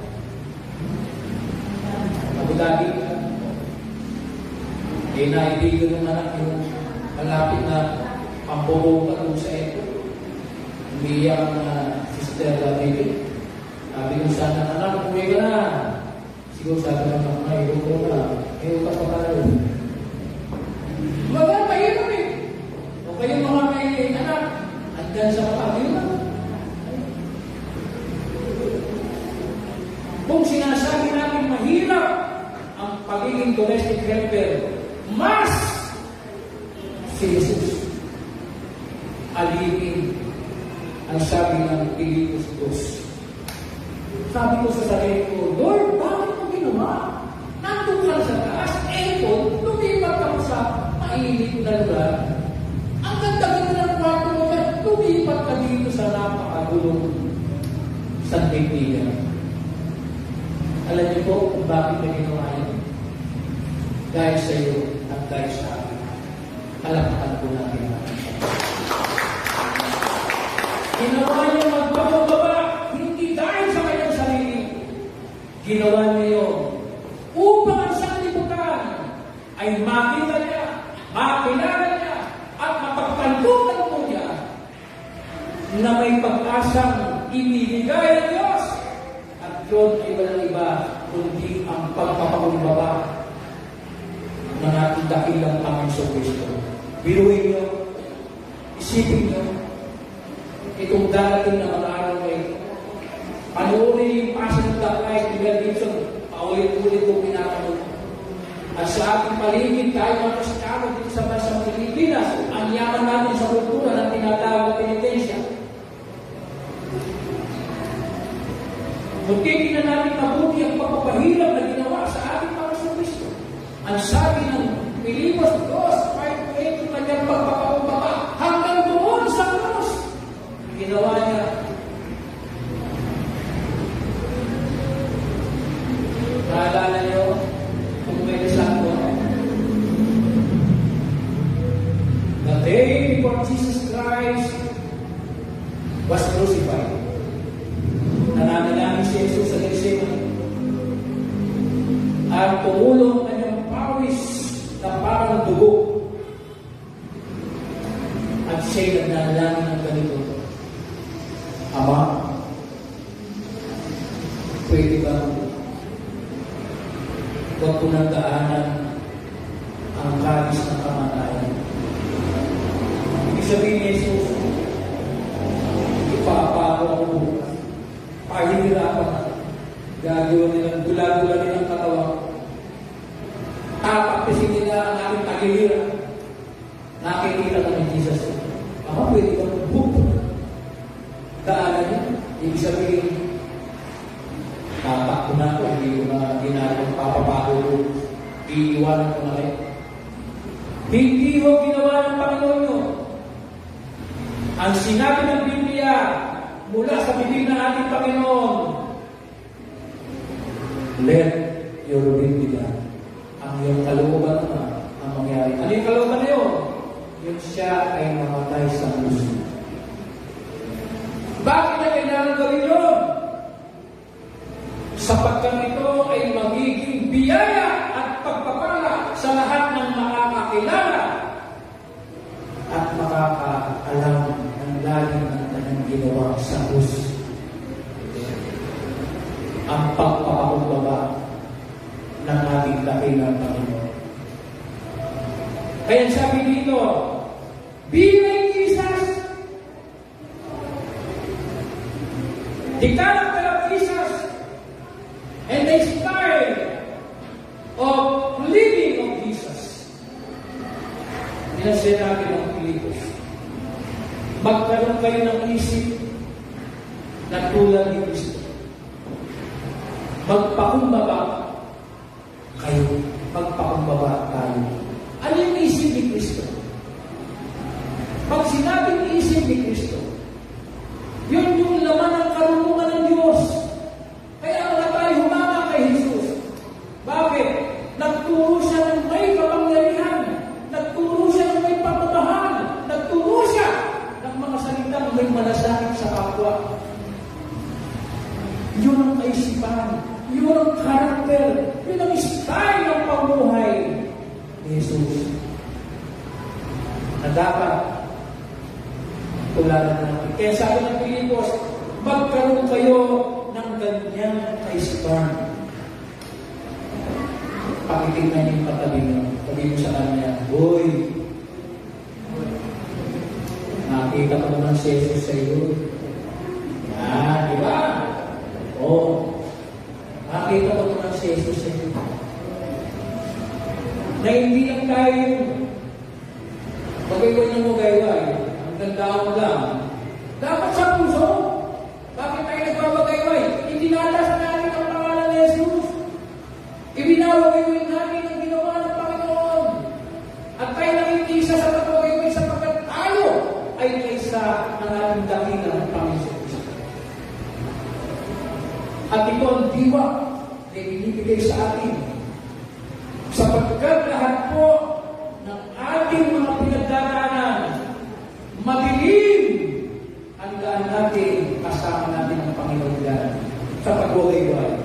Abu Dhabi. Eh, naibigan ng anak yung malapit na pampurukan kung sa ito. Umiyak na sister David. Sabi ko sana, anak, umuwi ka na. Siguro sabi ng mga mayroon ko na. Mayroon ka pa tayo. Mahirap eh. O kayo mga may anak, Hanggang sa Panginoon. Kung sinasabi natin mahirap ang pagiging domestic helper, mas si Jesus alipin ang sabi ng Pilipos 2. Sabi ko sa sarili ko, Lord, bakit mo ginawa? Nandun ka sa taas, eto, lumipat ka sa mainit na lugar. Ang ganda-ganda ng kwarto mo, lumipat ka dito sa napakagulong sandaigdigan. Alam niyo po kung bakit na ginawa yun? Dahil sa iyo at dahil sa akin. Palakpakan po natin natin. Ginawa niyo magpapababa, hindi dahil sa kanyang sarili. Ginawa niyo upang ang sanlibutan ay makita niya, makilala niya, at mapagtantungan mo niya na may pag-asang ibibigay ng Diyos. At yun ay walang iba kundi ang pagpapakumbaba ng ating dakilang Panginoon Kristo. Biruin niyo, isipin niyo, itong darating na mga araw na ito. Panoorin yung Passion of the Christ ni Mel Gibson, paulit-ulit kong pinapanood. At sa ating paligid, tayo mga Kristiyano dito sa bansang Pilipinas, ang yaman natin sa kultura ng tinatawag na penitensya. Kung titignan natin mabuti ang pagpapahirap na ginawa sa ating Panginoon Kristo, ang sabi ng Pilipos 2:5-8 yung kanyang pagpapakumbaba hanggang doon sa krus. Ginawa niya. Naalala niyo kung may isang ko, the day before Jesus Christ was crucified. Nananalangin si Jesus sa Gethsemane at tumulong ang kanyang pawis na parang dugo. At siya'y nananalangin ng ganito, Ama, pwede ba huwag ko nang daanan ang kalis ng kamatayan? Ibig sabihin ni Jesus, ipapako ako bukas. Pahihirapan na. Gagawa nilang gula-gula nilang katawan. Tapapisin nila ang aking tagiliran. Nakikita ko ng Jesus. Ama, pwede ba bukas? Daanan niya. Ibig sabihin, tapak ko na ako, hindi ko na ginagawa, papabago ko, iiwanan ko na rin. Hindi mo ginawa ng Panginoon nyo. Ang sinabi ng Biblia, mula sa bibig ng ating Panginoon, let your will be done. Ang iyong kalooban na ang mangyari. Ano yung kalooban na yun? Yung siya ay namatay sa krus. Bakit na kailangan gawin yun? Sapagkat ito ay magiging biyaya at pagpapala sa lahat ng makakakilala at makakaalam ng lalim ng kanyang ginawa sa krus. Ang pagpapakumbaba ng ating dakilang Panginoon. Kaya sabi dito, be like Jesus. The character of Jesus and the style of living of Jesus. Nilasya natin ang Pilipos. Magkaroon kayo ng isip na tulad ni Kristo. Magpakumbaba kayo. Magpakumbaba tayo. Ano yung isip ni Kristo? Pag sinabing isip ni Kristo, yun yung laman ng karunungan ng Diyos. Kaya nga tayo humanga kay Jesus. Bakit? Nagturo siya ng may kapangyarihan. Nagturo siya ng may pagmamahal. Nagturo siya ng mga salitang may malasakit sa kapwa. Yun ang kaisipan. Yun ang karakter. Yun ang style ng pamumuhay ni Jesus. Na dapat tularan natin. Kaya sabi ng Pilipos, magkaroon kayo ng ganyang kaisipan. Pakitignan yung katabi mo. Sabi mo sa kanya, boy, Nakita ko naman si Jesus sa iyo. Yan, di ba? Oo. Nakita ko naman si Jesus sa iyo. Na hindi lang tayo pag-iwan niyo mo gayway, ang ganda mo lang. Dapat sa puso. Bakit tayo nagbabagayway? Itinalas natin ang pangalan ni Jesus. Ibinawagayway natin ang ginawa ng Panginoon. At tayo nakikisa sa pag-bagayway sapagkat tayo ay kaisa ng ating dakilang Panginoon Kristo. At ito ang diwa na ibinibigay sa atin. Sapagkat lahat po ng ating mga pinagdadaanan, madilim ang daan natin, kasama natin ang Panginoon dyan sa pag-bagayway.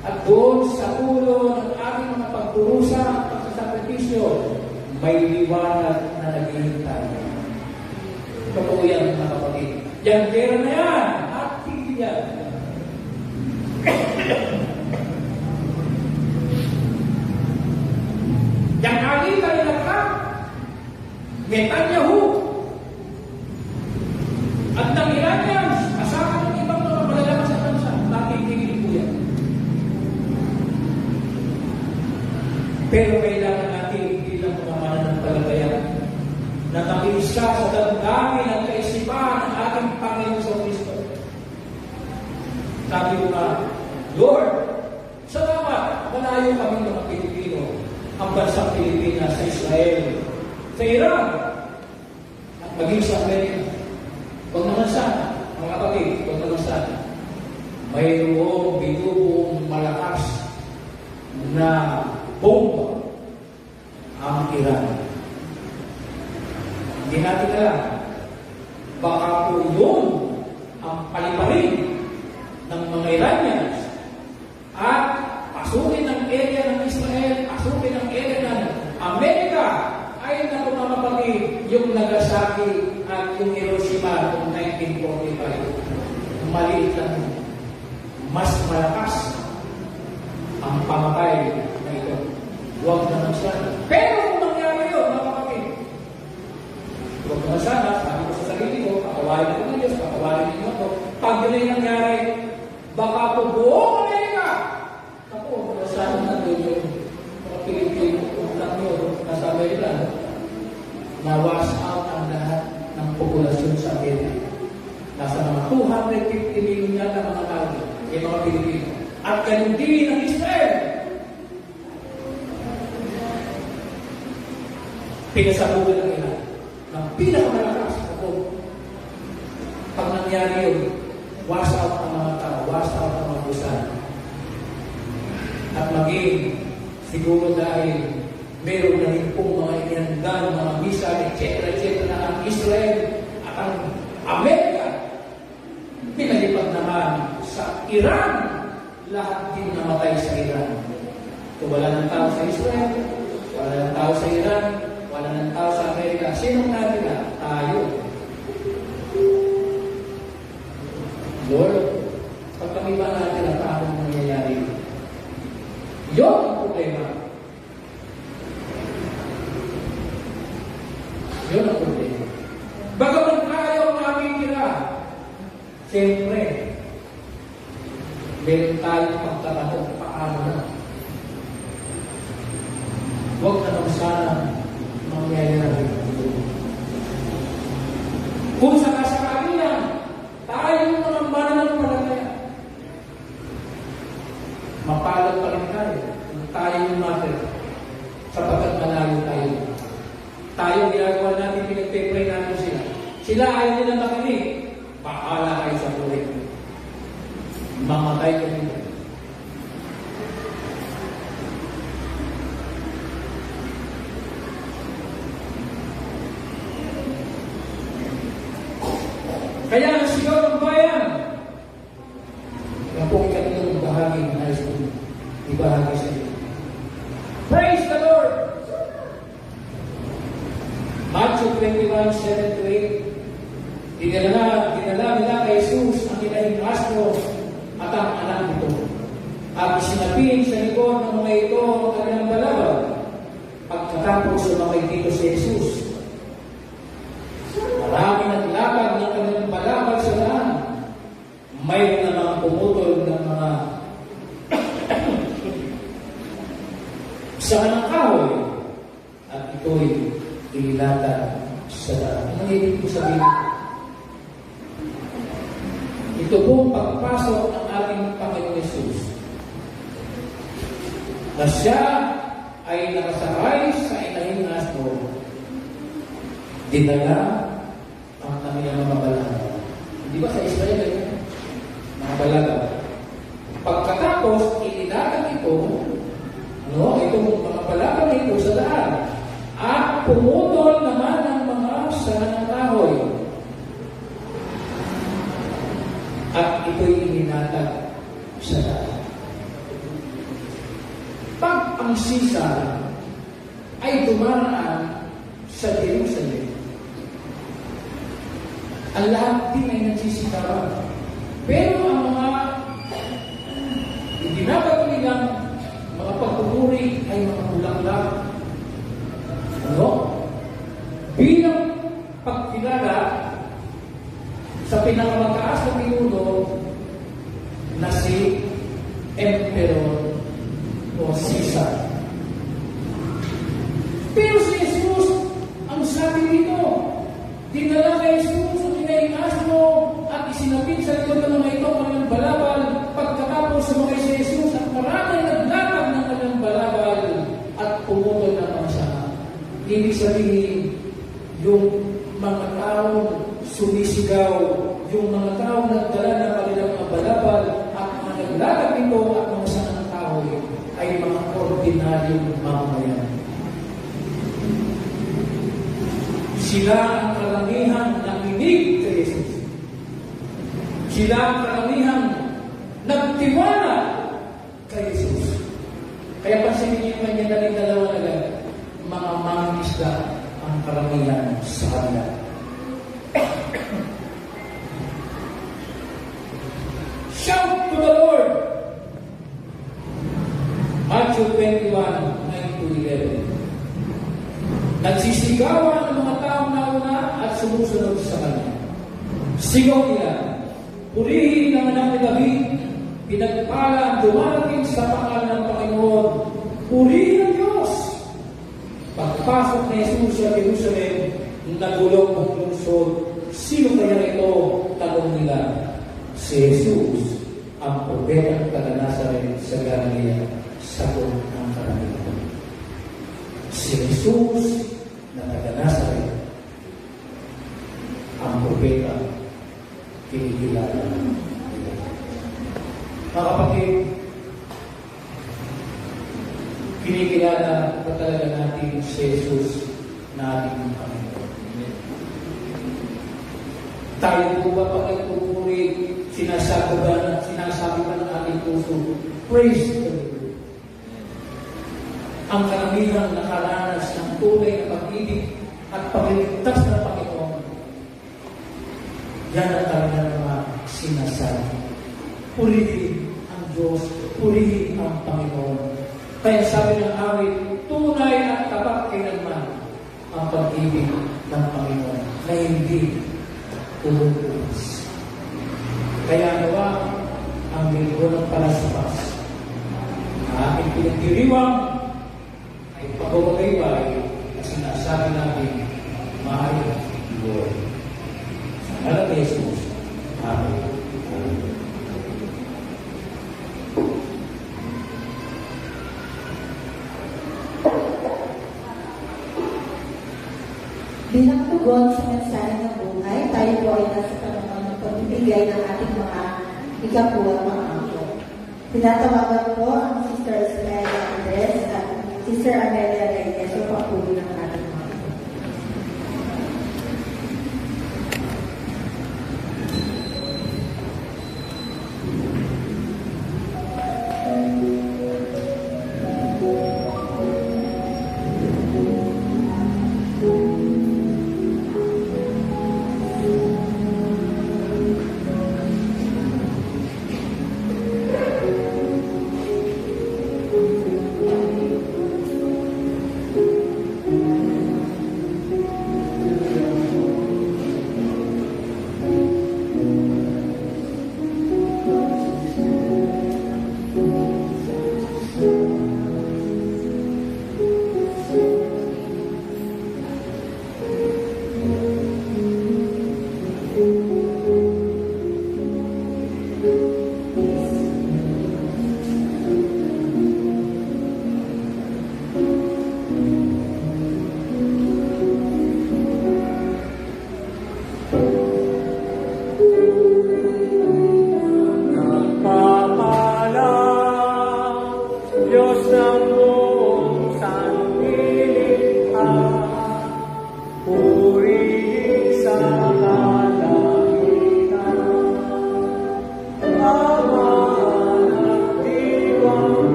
At doon sa ulo ng ating mga pagkurusa at pagsasakripisyo, may liwanag na naghihintay. Totoo yan, mga kapatid. Yan, kaya na yan. At yan. Yang ali kanila ka, Netanyahu, at ng Iranians, kasama ng ibang mga malalaman sa bansa, nakikinig po yan. Pero kailangan natin bilang mga mananampalataya na nakiisa sa damdamin at kaisipan ng ating Panginoon sa Kristo. Sabi ko nga, Lord, salamat, malayo kami mga Pilipino, ang bansang Pilipinas sa Israel, sa Iran, at maging sa Amerika. Huwag naman sana, mga kapatid, huwag naman sana, mayroong binubuong malakas na bomba ang Iran. Hindi natin alam, baka po yun ang paliparin ng mga Iranians at pasukin ang area ng Israel, pasukin ang area ng Amerika, ay na kumamapati yung Nagasaki at yung Hiroshima noong 1945. Maliit lang. Mas malakas ang pamatay na ito. Huwag naman sana. Pero kung mangyari yun, mga kapatid, huwag naman sana, sabi ko sa sarili ko, pakawarin ko ng Diyos, pakawarin ninyo ako. Pag yun ay nangyari, baka po buong Amerika, ako, sana nandun yung mga Pilipino, kung lang yun, nasa Amerika, na-wash out ang lahat ng populasyon sa Amerika. Nasa mga 250 million yata mga tao, yung mga Pilipino. At ganun din ang Israel. Pinasabugan ng ilan ng pinakamalakas ako. Pag nangyari yun, wash out ang mga tao, wash out ang mga busan. At maging siguro dahil meron na rin pong mga inihanda, mga misa, etc. na ang Israel at ang Amerika, pinalipat naman sa Iran. Lahat din namatay sa Iran. Kung wala ng tao sa Israel, wala ng tao sa Iran, wala ng tao sa Amerika, sinong natin na? Tayo. Lord, pag kami ba natin ang paano nangyayari? Yun ang problema. Yun ang problema. Bagaman ayaw namin tira, siyempre, meron tayong pagtatanong paano na. Huwag na lang sana mangyayari ito. Kung sakasakali lang, tayo mga mananampalataya, mapalad pa rin tayo kung tayo yung matter sapagkat malayo tayo. Tayo ginagawa natin, pinagpipray natin sila. Sila ayaw nila makinig. Paala kayo sa buhay. Mamatay ka nila. Kaya ang sigaw ng bayan, yan po ikatlong bahagi ng high school. Ibahagi sa iyo. Praise the Lord! Matthew 21:7-8. Dinala nila kay Jesus ang kinahing astro at ang anak nito. At sinapin sa likod ng mga ito ang kanilang dalawa. Pagkatapos sumakay dito si Jesus, marami nagla sa kanang kahoy at ito'y ilatag sa daan. Ano ibig ko sabihin? Ito pong pagpasok ng ating Panginoon Yesus na siya ay nakasakay sa inahing asno, dinala ang kanilang mga balaga. Di ba sa Israel ay mga balaga? Pagkatapos, ilinagag ito, itong mga balaga ito sa daan. At pumutol naman ang mga sanga ng kahoy. At ito'y ininatag sa daan. Pag ang sisa ay dumaraan sa Jerusalem, ang lahat din ay nagsisikaran. Pero ang mga ginagawa nilang mga pagpupuri ay mga bulaklak. Bilang pagkilala sa pinakamataas na pinuno na si Emperor o Caesar. Pero si Jesus, ang sabi dito, dinala kay Jesus ang inaingas mo at isinapit sa likod ng mga ito ang kanilang balabal. Pagkatapos sumakay si Jesus at maraming naglakad ng kanilang balabal at pumutol ng mga sanga. Ibig sabihin, yung mga tao sumisigaw, yung mga tao nagdala ng kanilang mga balabal at mga naglakad nito at mga sanga ng kahoy ay mga ordinaryong mamamayan. Sila ang karamihang nakinig kay Jesus. Sila ang karamihang nagtiwala kay Jesus. Kaya pansinin niyo yung kanya naling dalawa na mga mangisda ang karamihan sa kanila. Shout to the Lord! Matthew 21:9-11. Nagsisigawan ang mga taong nauna at sumusunod sa kanya. Sigaw nila, purihin ang anak ni David, pinagpala ang dumarating sa pangalan ng Panginoon, purihin ang Diyos. Pagpasok ni Jesus sa Jerusalem, nagulong ang lungsod. Sino kaya ito? Tanong nila. Si Jesus, ang propetang taga Nazaret sa Galilea, sagot ng karamihan. Si Jesus na taga Nazaret, ang propeta, kinikilala nila. Mga kapatid, kinikilala pa talaga natin si Jesus na ating Panginoon. Tayo po ba pag nagpupuri, sinasabi ba ng ating puso, praise the Lord. Ang karamihang nakaranas ng tunay na pag-ibig at pagliligtas ng Panginoon. Yan ang talaga mga sinasabi. Purihin ang Diyos, purihin ang Panginoon. Kaya sabi ng awit, tunay at tapat kailanman ang pag-ibig ng Panginoon na hindi tumutulas. Kaya nawa ang linggo ng palaspas na ating pinagdiriwang ay pagbabaybay at sinasabi natin, mahal Lord. Sa ngalan ni Jesus, Amen. Bilang tugon sa mensahe ng buhay, tayo po ay nasa panahon ng pagbibigay ng ating mga ikapulang mga angko. Tinatawagan po ang Sister Esmeralda Andres at Sister Amelia Reyes o papulo ng ating mga angko.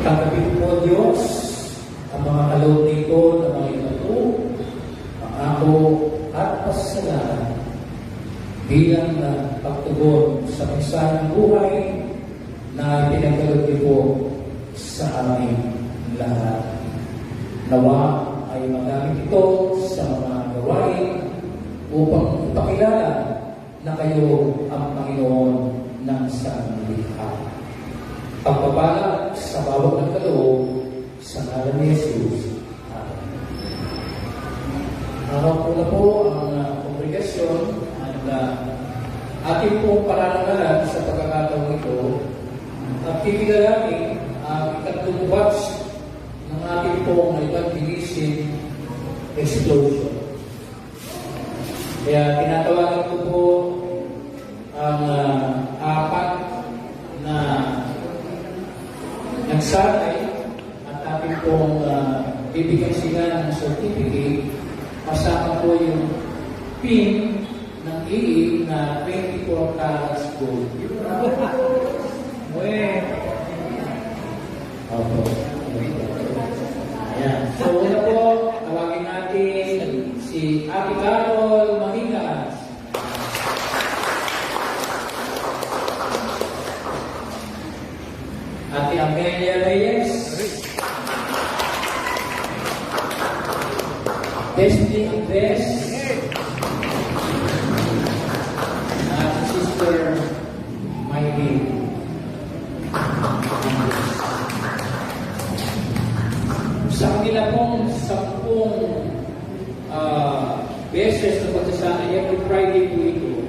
Tanggapin po Diyos ang mga kaloob nito na mga ito, pangako at pasalamat bilang pagtugon sa pagsang buhay na pinagkaloob niyo po sa aming lahat. Nawa ay magamit ito sa mga gawain upang ipakilala na kayo ang Panginoon ng sanlilikha. Pagpapala sa bawat nagkaloob sa ngalan ni Jesus. Amen. Harap po na po ang kongregasyon at ating pong parangalan sa pagkakataon ito at kikilalaki ang ikatlong batch ng ating pong evangelism explosion. Kaya tinatawagan ko po ang apat na nagsanay at ating pong bibigyan sila ng certificate kasama po yung PIN ng EE na 24 carats gold. Opo. Ayan. So, una po, tawagin natin si Ate Carol Mahingas. Ate Amelia Reyes. Destiny Andres. At Sister Maylene. Sa kanila pong 10 beses na pagsasanay, every Friday po ito.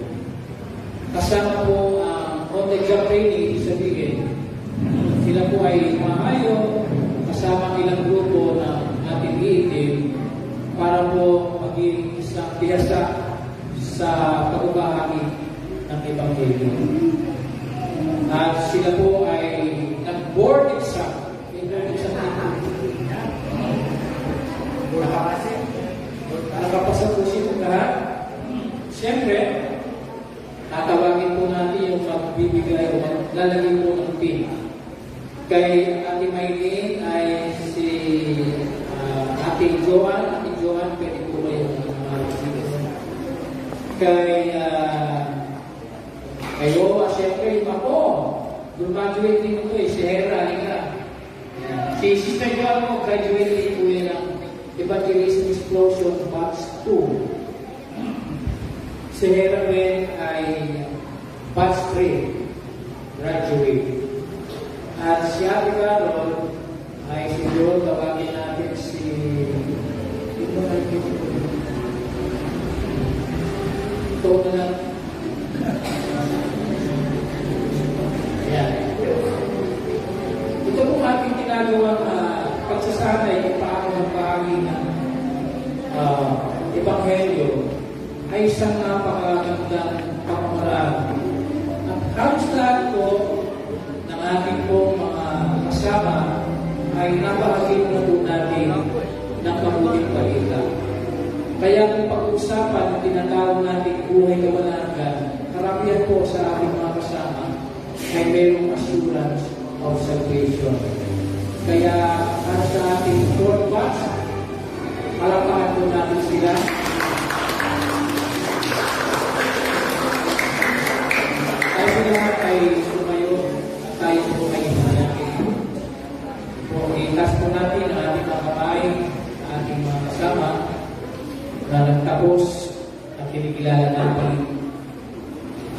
Kasama po ang on-the-job training, sabihin. Sila po ay maayo, kasama ang ilang grupo ng ating iitim para po maging isang piyasa sa pagbabahagi ng Ebanghelyo. At sila po ay nag-board exam. Nakapasa po siya lahat. Siyempre, tatawagin po natin yung magbibigay o lalagay po ng PIN. Kay Ate Maylene ay si Ate Joan. Ate Joan, pwede po ba yung kayo, siyempre, yung ako. Graduate din ito si Hera. Si Sister Joan mo, graduate din po yun ang Evangelism Explosion Batch 2. Si Hera Ben ay Batch 3, graduate. At si Ate Carol ay si Joel, tawagin natin si... Ito na lang. Ayan. Ito pong ating ginagawang pagsasanay kung paano magpahagi ng Ebanghelyo ay isang napakagandang pamamaraan. At halos lahat po ng ating pong mga kasama ay napakagin na po natin ng mabuting balita. Kaya kung pag-uusapan ang tinatawag natin buhay kabanatan, karamihan po sa ating mga kasama ay mayroong assurance of salvation. Kaya para sa ating short batch, palakpakan po natin sila. Tayo po lahat ay sumayo at tayo po ay manalangin. So, itas po natin ang ating mga kamay, ating mga kasama na nagtapos at kinikilala natin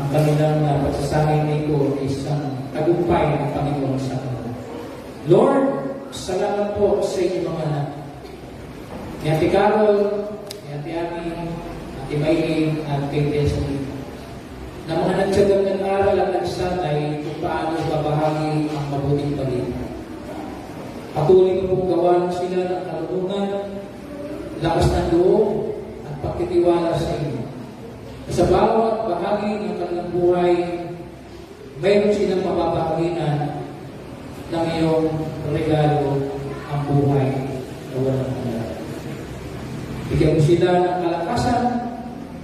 ang kanilang pagsasanay nito isang tagumpay ng Panginoon sa kanila. Lord, salamat po sa inyong mga anak. Ni Ate Carol, ni Ate Ami, Ate Maylene, at kay Destiny. Na mga nagtsagang nag-aral at nagsanay kung paano babahagi ang mabuting balita. Patuloy ko pong gawan sila ng karunungan, lakas ng loob, at pagtitiwala sa inyo. Sa bawat bahagi ng kanilang buhay, mayroon silang mababahaginan ng iyong regalo ang buhay na walang hanggan. Bigyan mo sila ng kalakasan,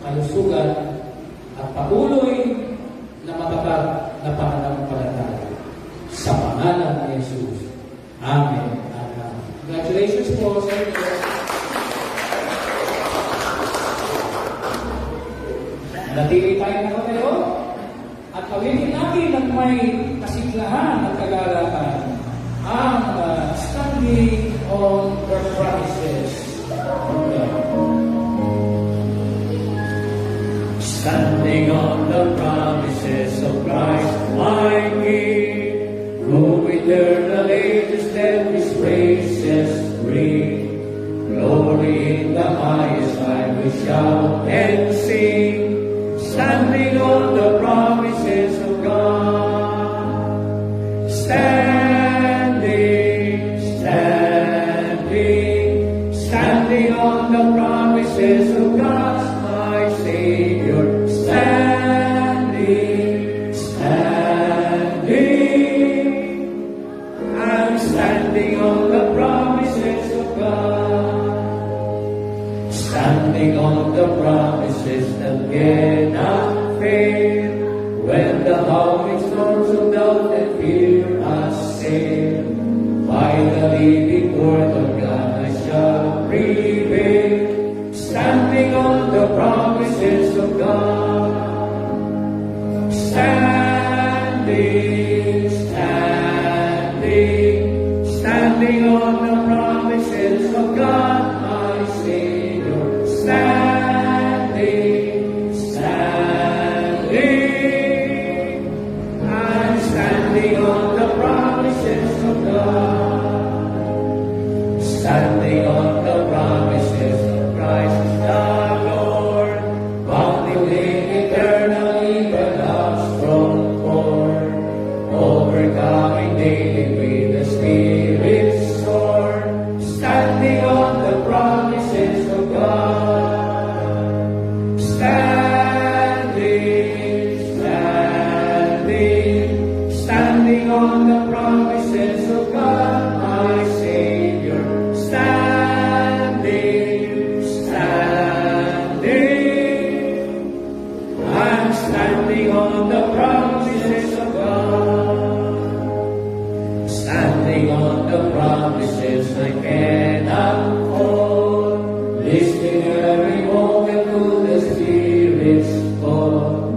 kalusugan, at patuloy na matatag na pananampalataya sa pangalan ni Jesus. Amen. Congratulations po sa inyo. Natili tayo na kayo at awitin natin ng may kasiglahan at kagalakan ang standing on the promises. Standing on the promises of Christ, my King, who eternal ages then His praises bring. Glory in the highest I will shout and sing, standing on the promises of God. Standing, standing, standing on the promises of God, my Savior. Standing, standing, I'm standing on the promises of God. Standing on the promises that cannot fail. When the howling storms of doubt and fear assail, by the living word of God I shall prevail. Standing on the promises of God. Standing, standing, standing on the promises of God, my Savior. Standing, standing, I'm standing on the promises of God. Standing on the promises of Christ the Lord, bounding eternally by God's strong cord, overcoming daily with the Spirit's sword, standing on the promises of God. Standing, standing, standing on the promises of God, my Savior. Standing, standing, I'm standing on the promises of God. Standing on the promises I cannot hold, listening every moment to the Spirit's call,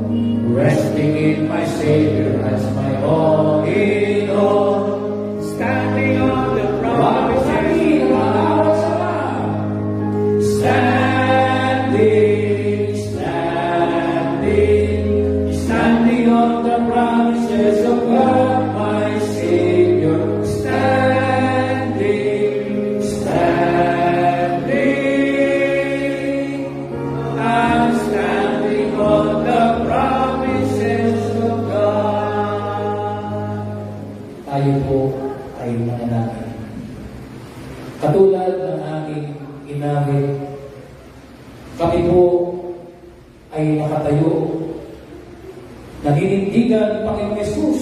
resting in my Savior as my all in all. Standing on the promises of God. Standing, standing, standing on the promises of God, my Savior. Standing, standing, I'm standing on the promises of God. Tayo po ay manalangin. Katulad ng aking inawit, kami po ay nakatayo, naninindigan ng Panginoong Yesus.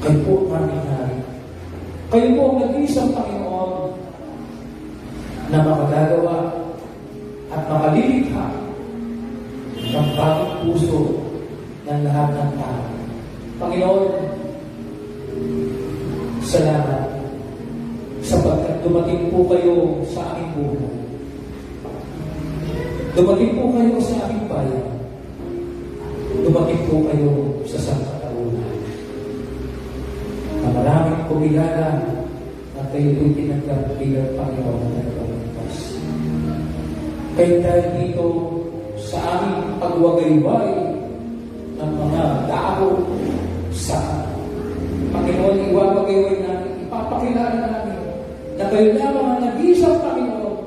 Kayo po ang aming hari. Kayo po ang nag-iisang Panginoon na makagagawa at makalilikha ng bagong puso ng lahat ng tao. Panginoon, salamat sapagkat dumating po kayo sa aming buhay. Dumating po kayo sa aming bayan. Dumating po kayo sa sangkatauhan. Na maraming kumilala at kayo po'y tinanggap bilang Panginoon na nagpapagpas. Kayo dahil dito sa aming pagwagayway ng mga tao sa Panginoon, iwagayway namin, ipapakilala namin na kayo lamang ang nag-iisang Panginoon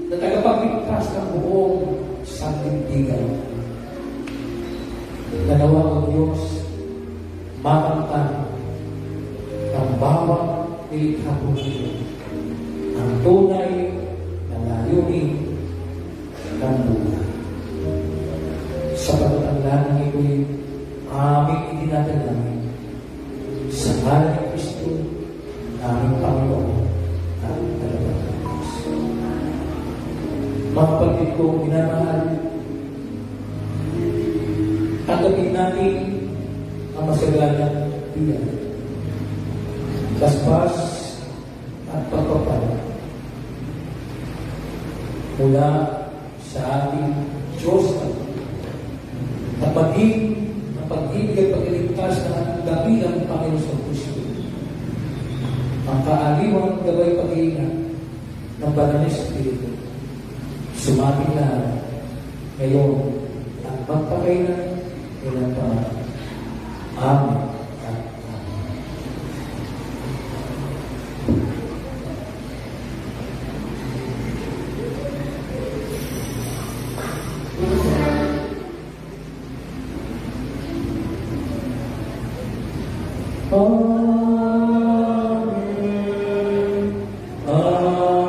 na tagapagligtas ng buong sanglibutan. Nanawa ang Diyos, makamtan ang bawat nilikha po niyo, ang tunay na layunin ng buhay. Sa pagtatandaan ng ito'y aming itinatalamin sa ngalan ni Kristo, aming Panginoon at Tagapagligtas. Mga kapatid kong minamahal, tanggapin natin ang masaganang biyan. kaspas at pagpapala mula sa ating Diyos na pag-ibig at pagliligtas ng ating dakilang Panginoon sa Kristo. Ang kaaliwang gabay pag-iingat ng Banal na Espiritu sumapit na ngayon at magpakailan ilang pa. Amen. Amen. Amen.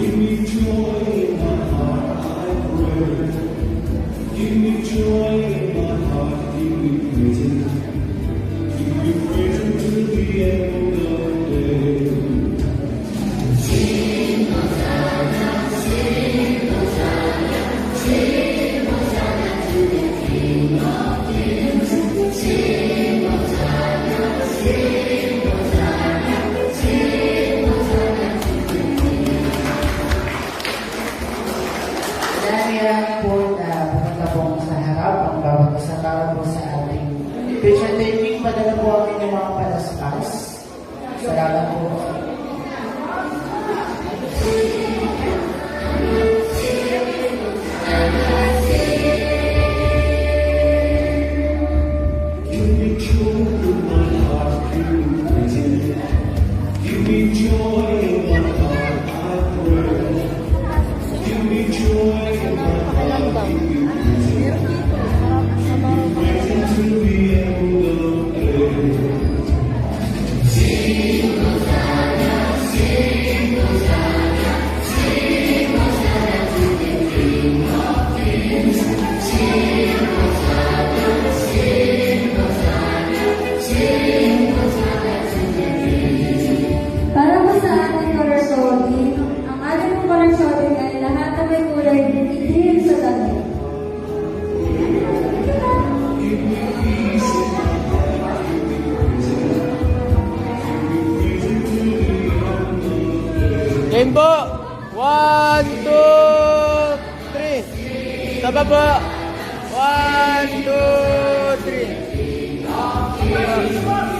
Give me joy in my heart, I pray. Give me joy in my heart, give me praise. Give me praise until the end of the day. Sing Hosanna, sing Hosanna, sing Hosanna to the King of Kings. Sing Hosanna, sing Hosanna, sing Hosanna to the King. Dahil po na pumunta po sa harap ang bawat isa para po sa ating picture taking. Padala po ang inyong mga palaspas. Salamat po. Give me joy in my heart, give me praise. Give me joy in my heart, I pray. Give me joy in my heart, give me praise. Give me praise until the end of the day. Sing Hosanna, sing Hosanna, sing Hosanna to the King of Kings. Sing Hosanna, sing Hosanna, sing Hosanna to the King. Para po sa ating kararsoli, ang ating pong kararsoli ay lahat na may kulay itim sa damit. Give me peace in my heart, give me praise. Give me praise until the end of the day. Game po! 1, 2, 3. Sa baba. 1, 2, 3.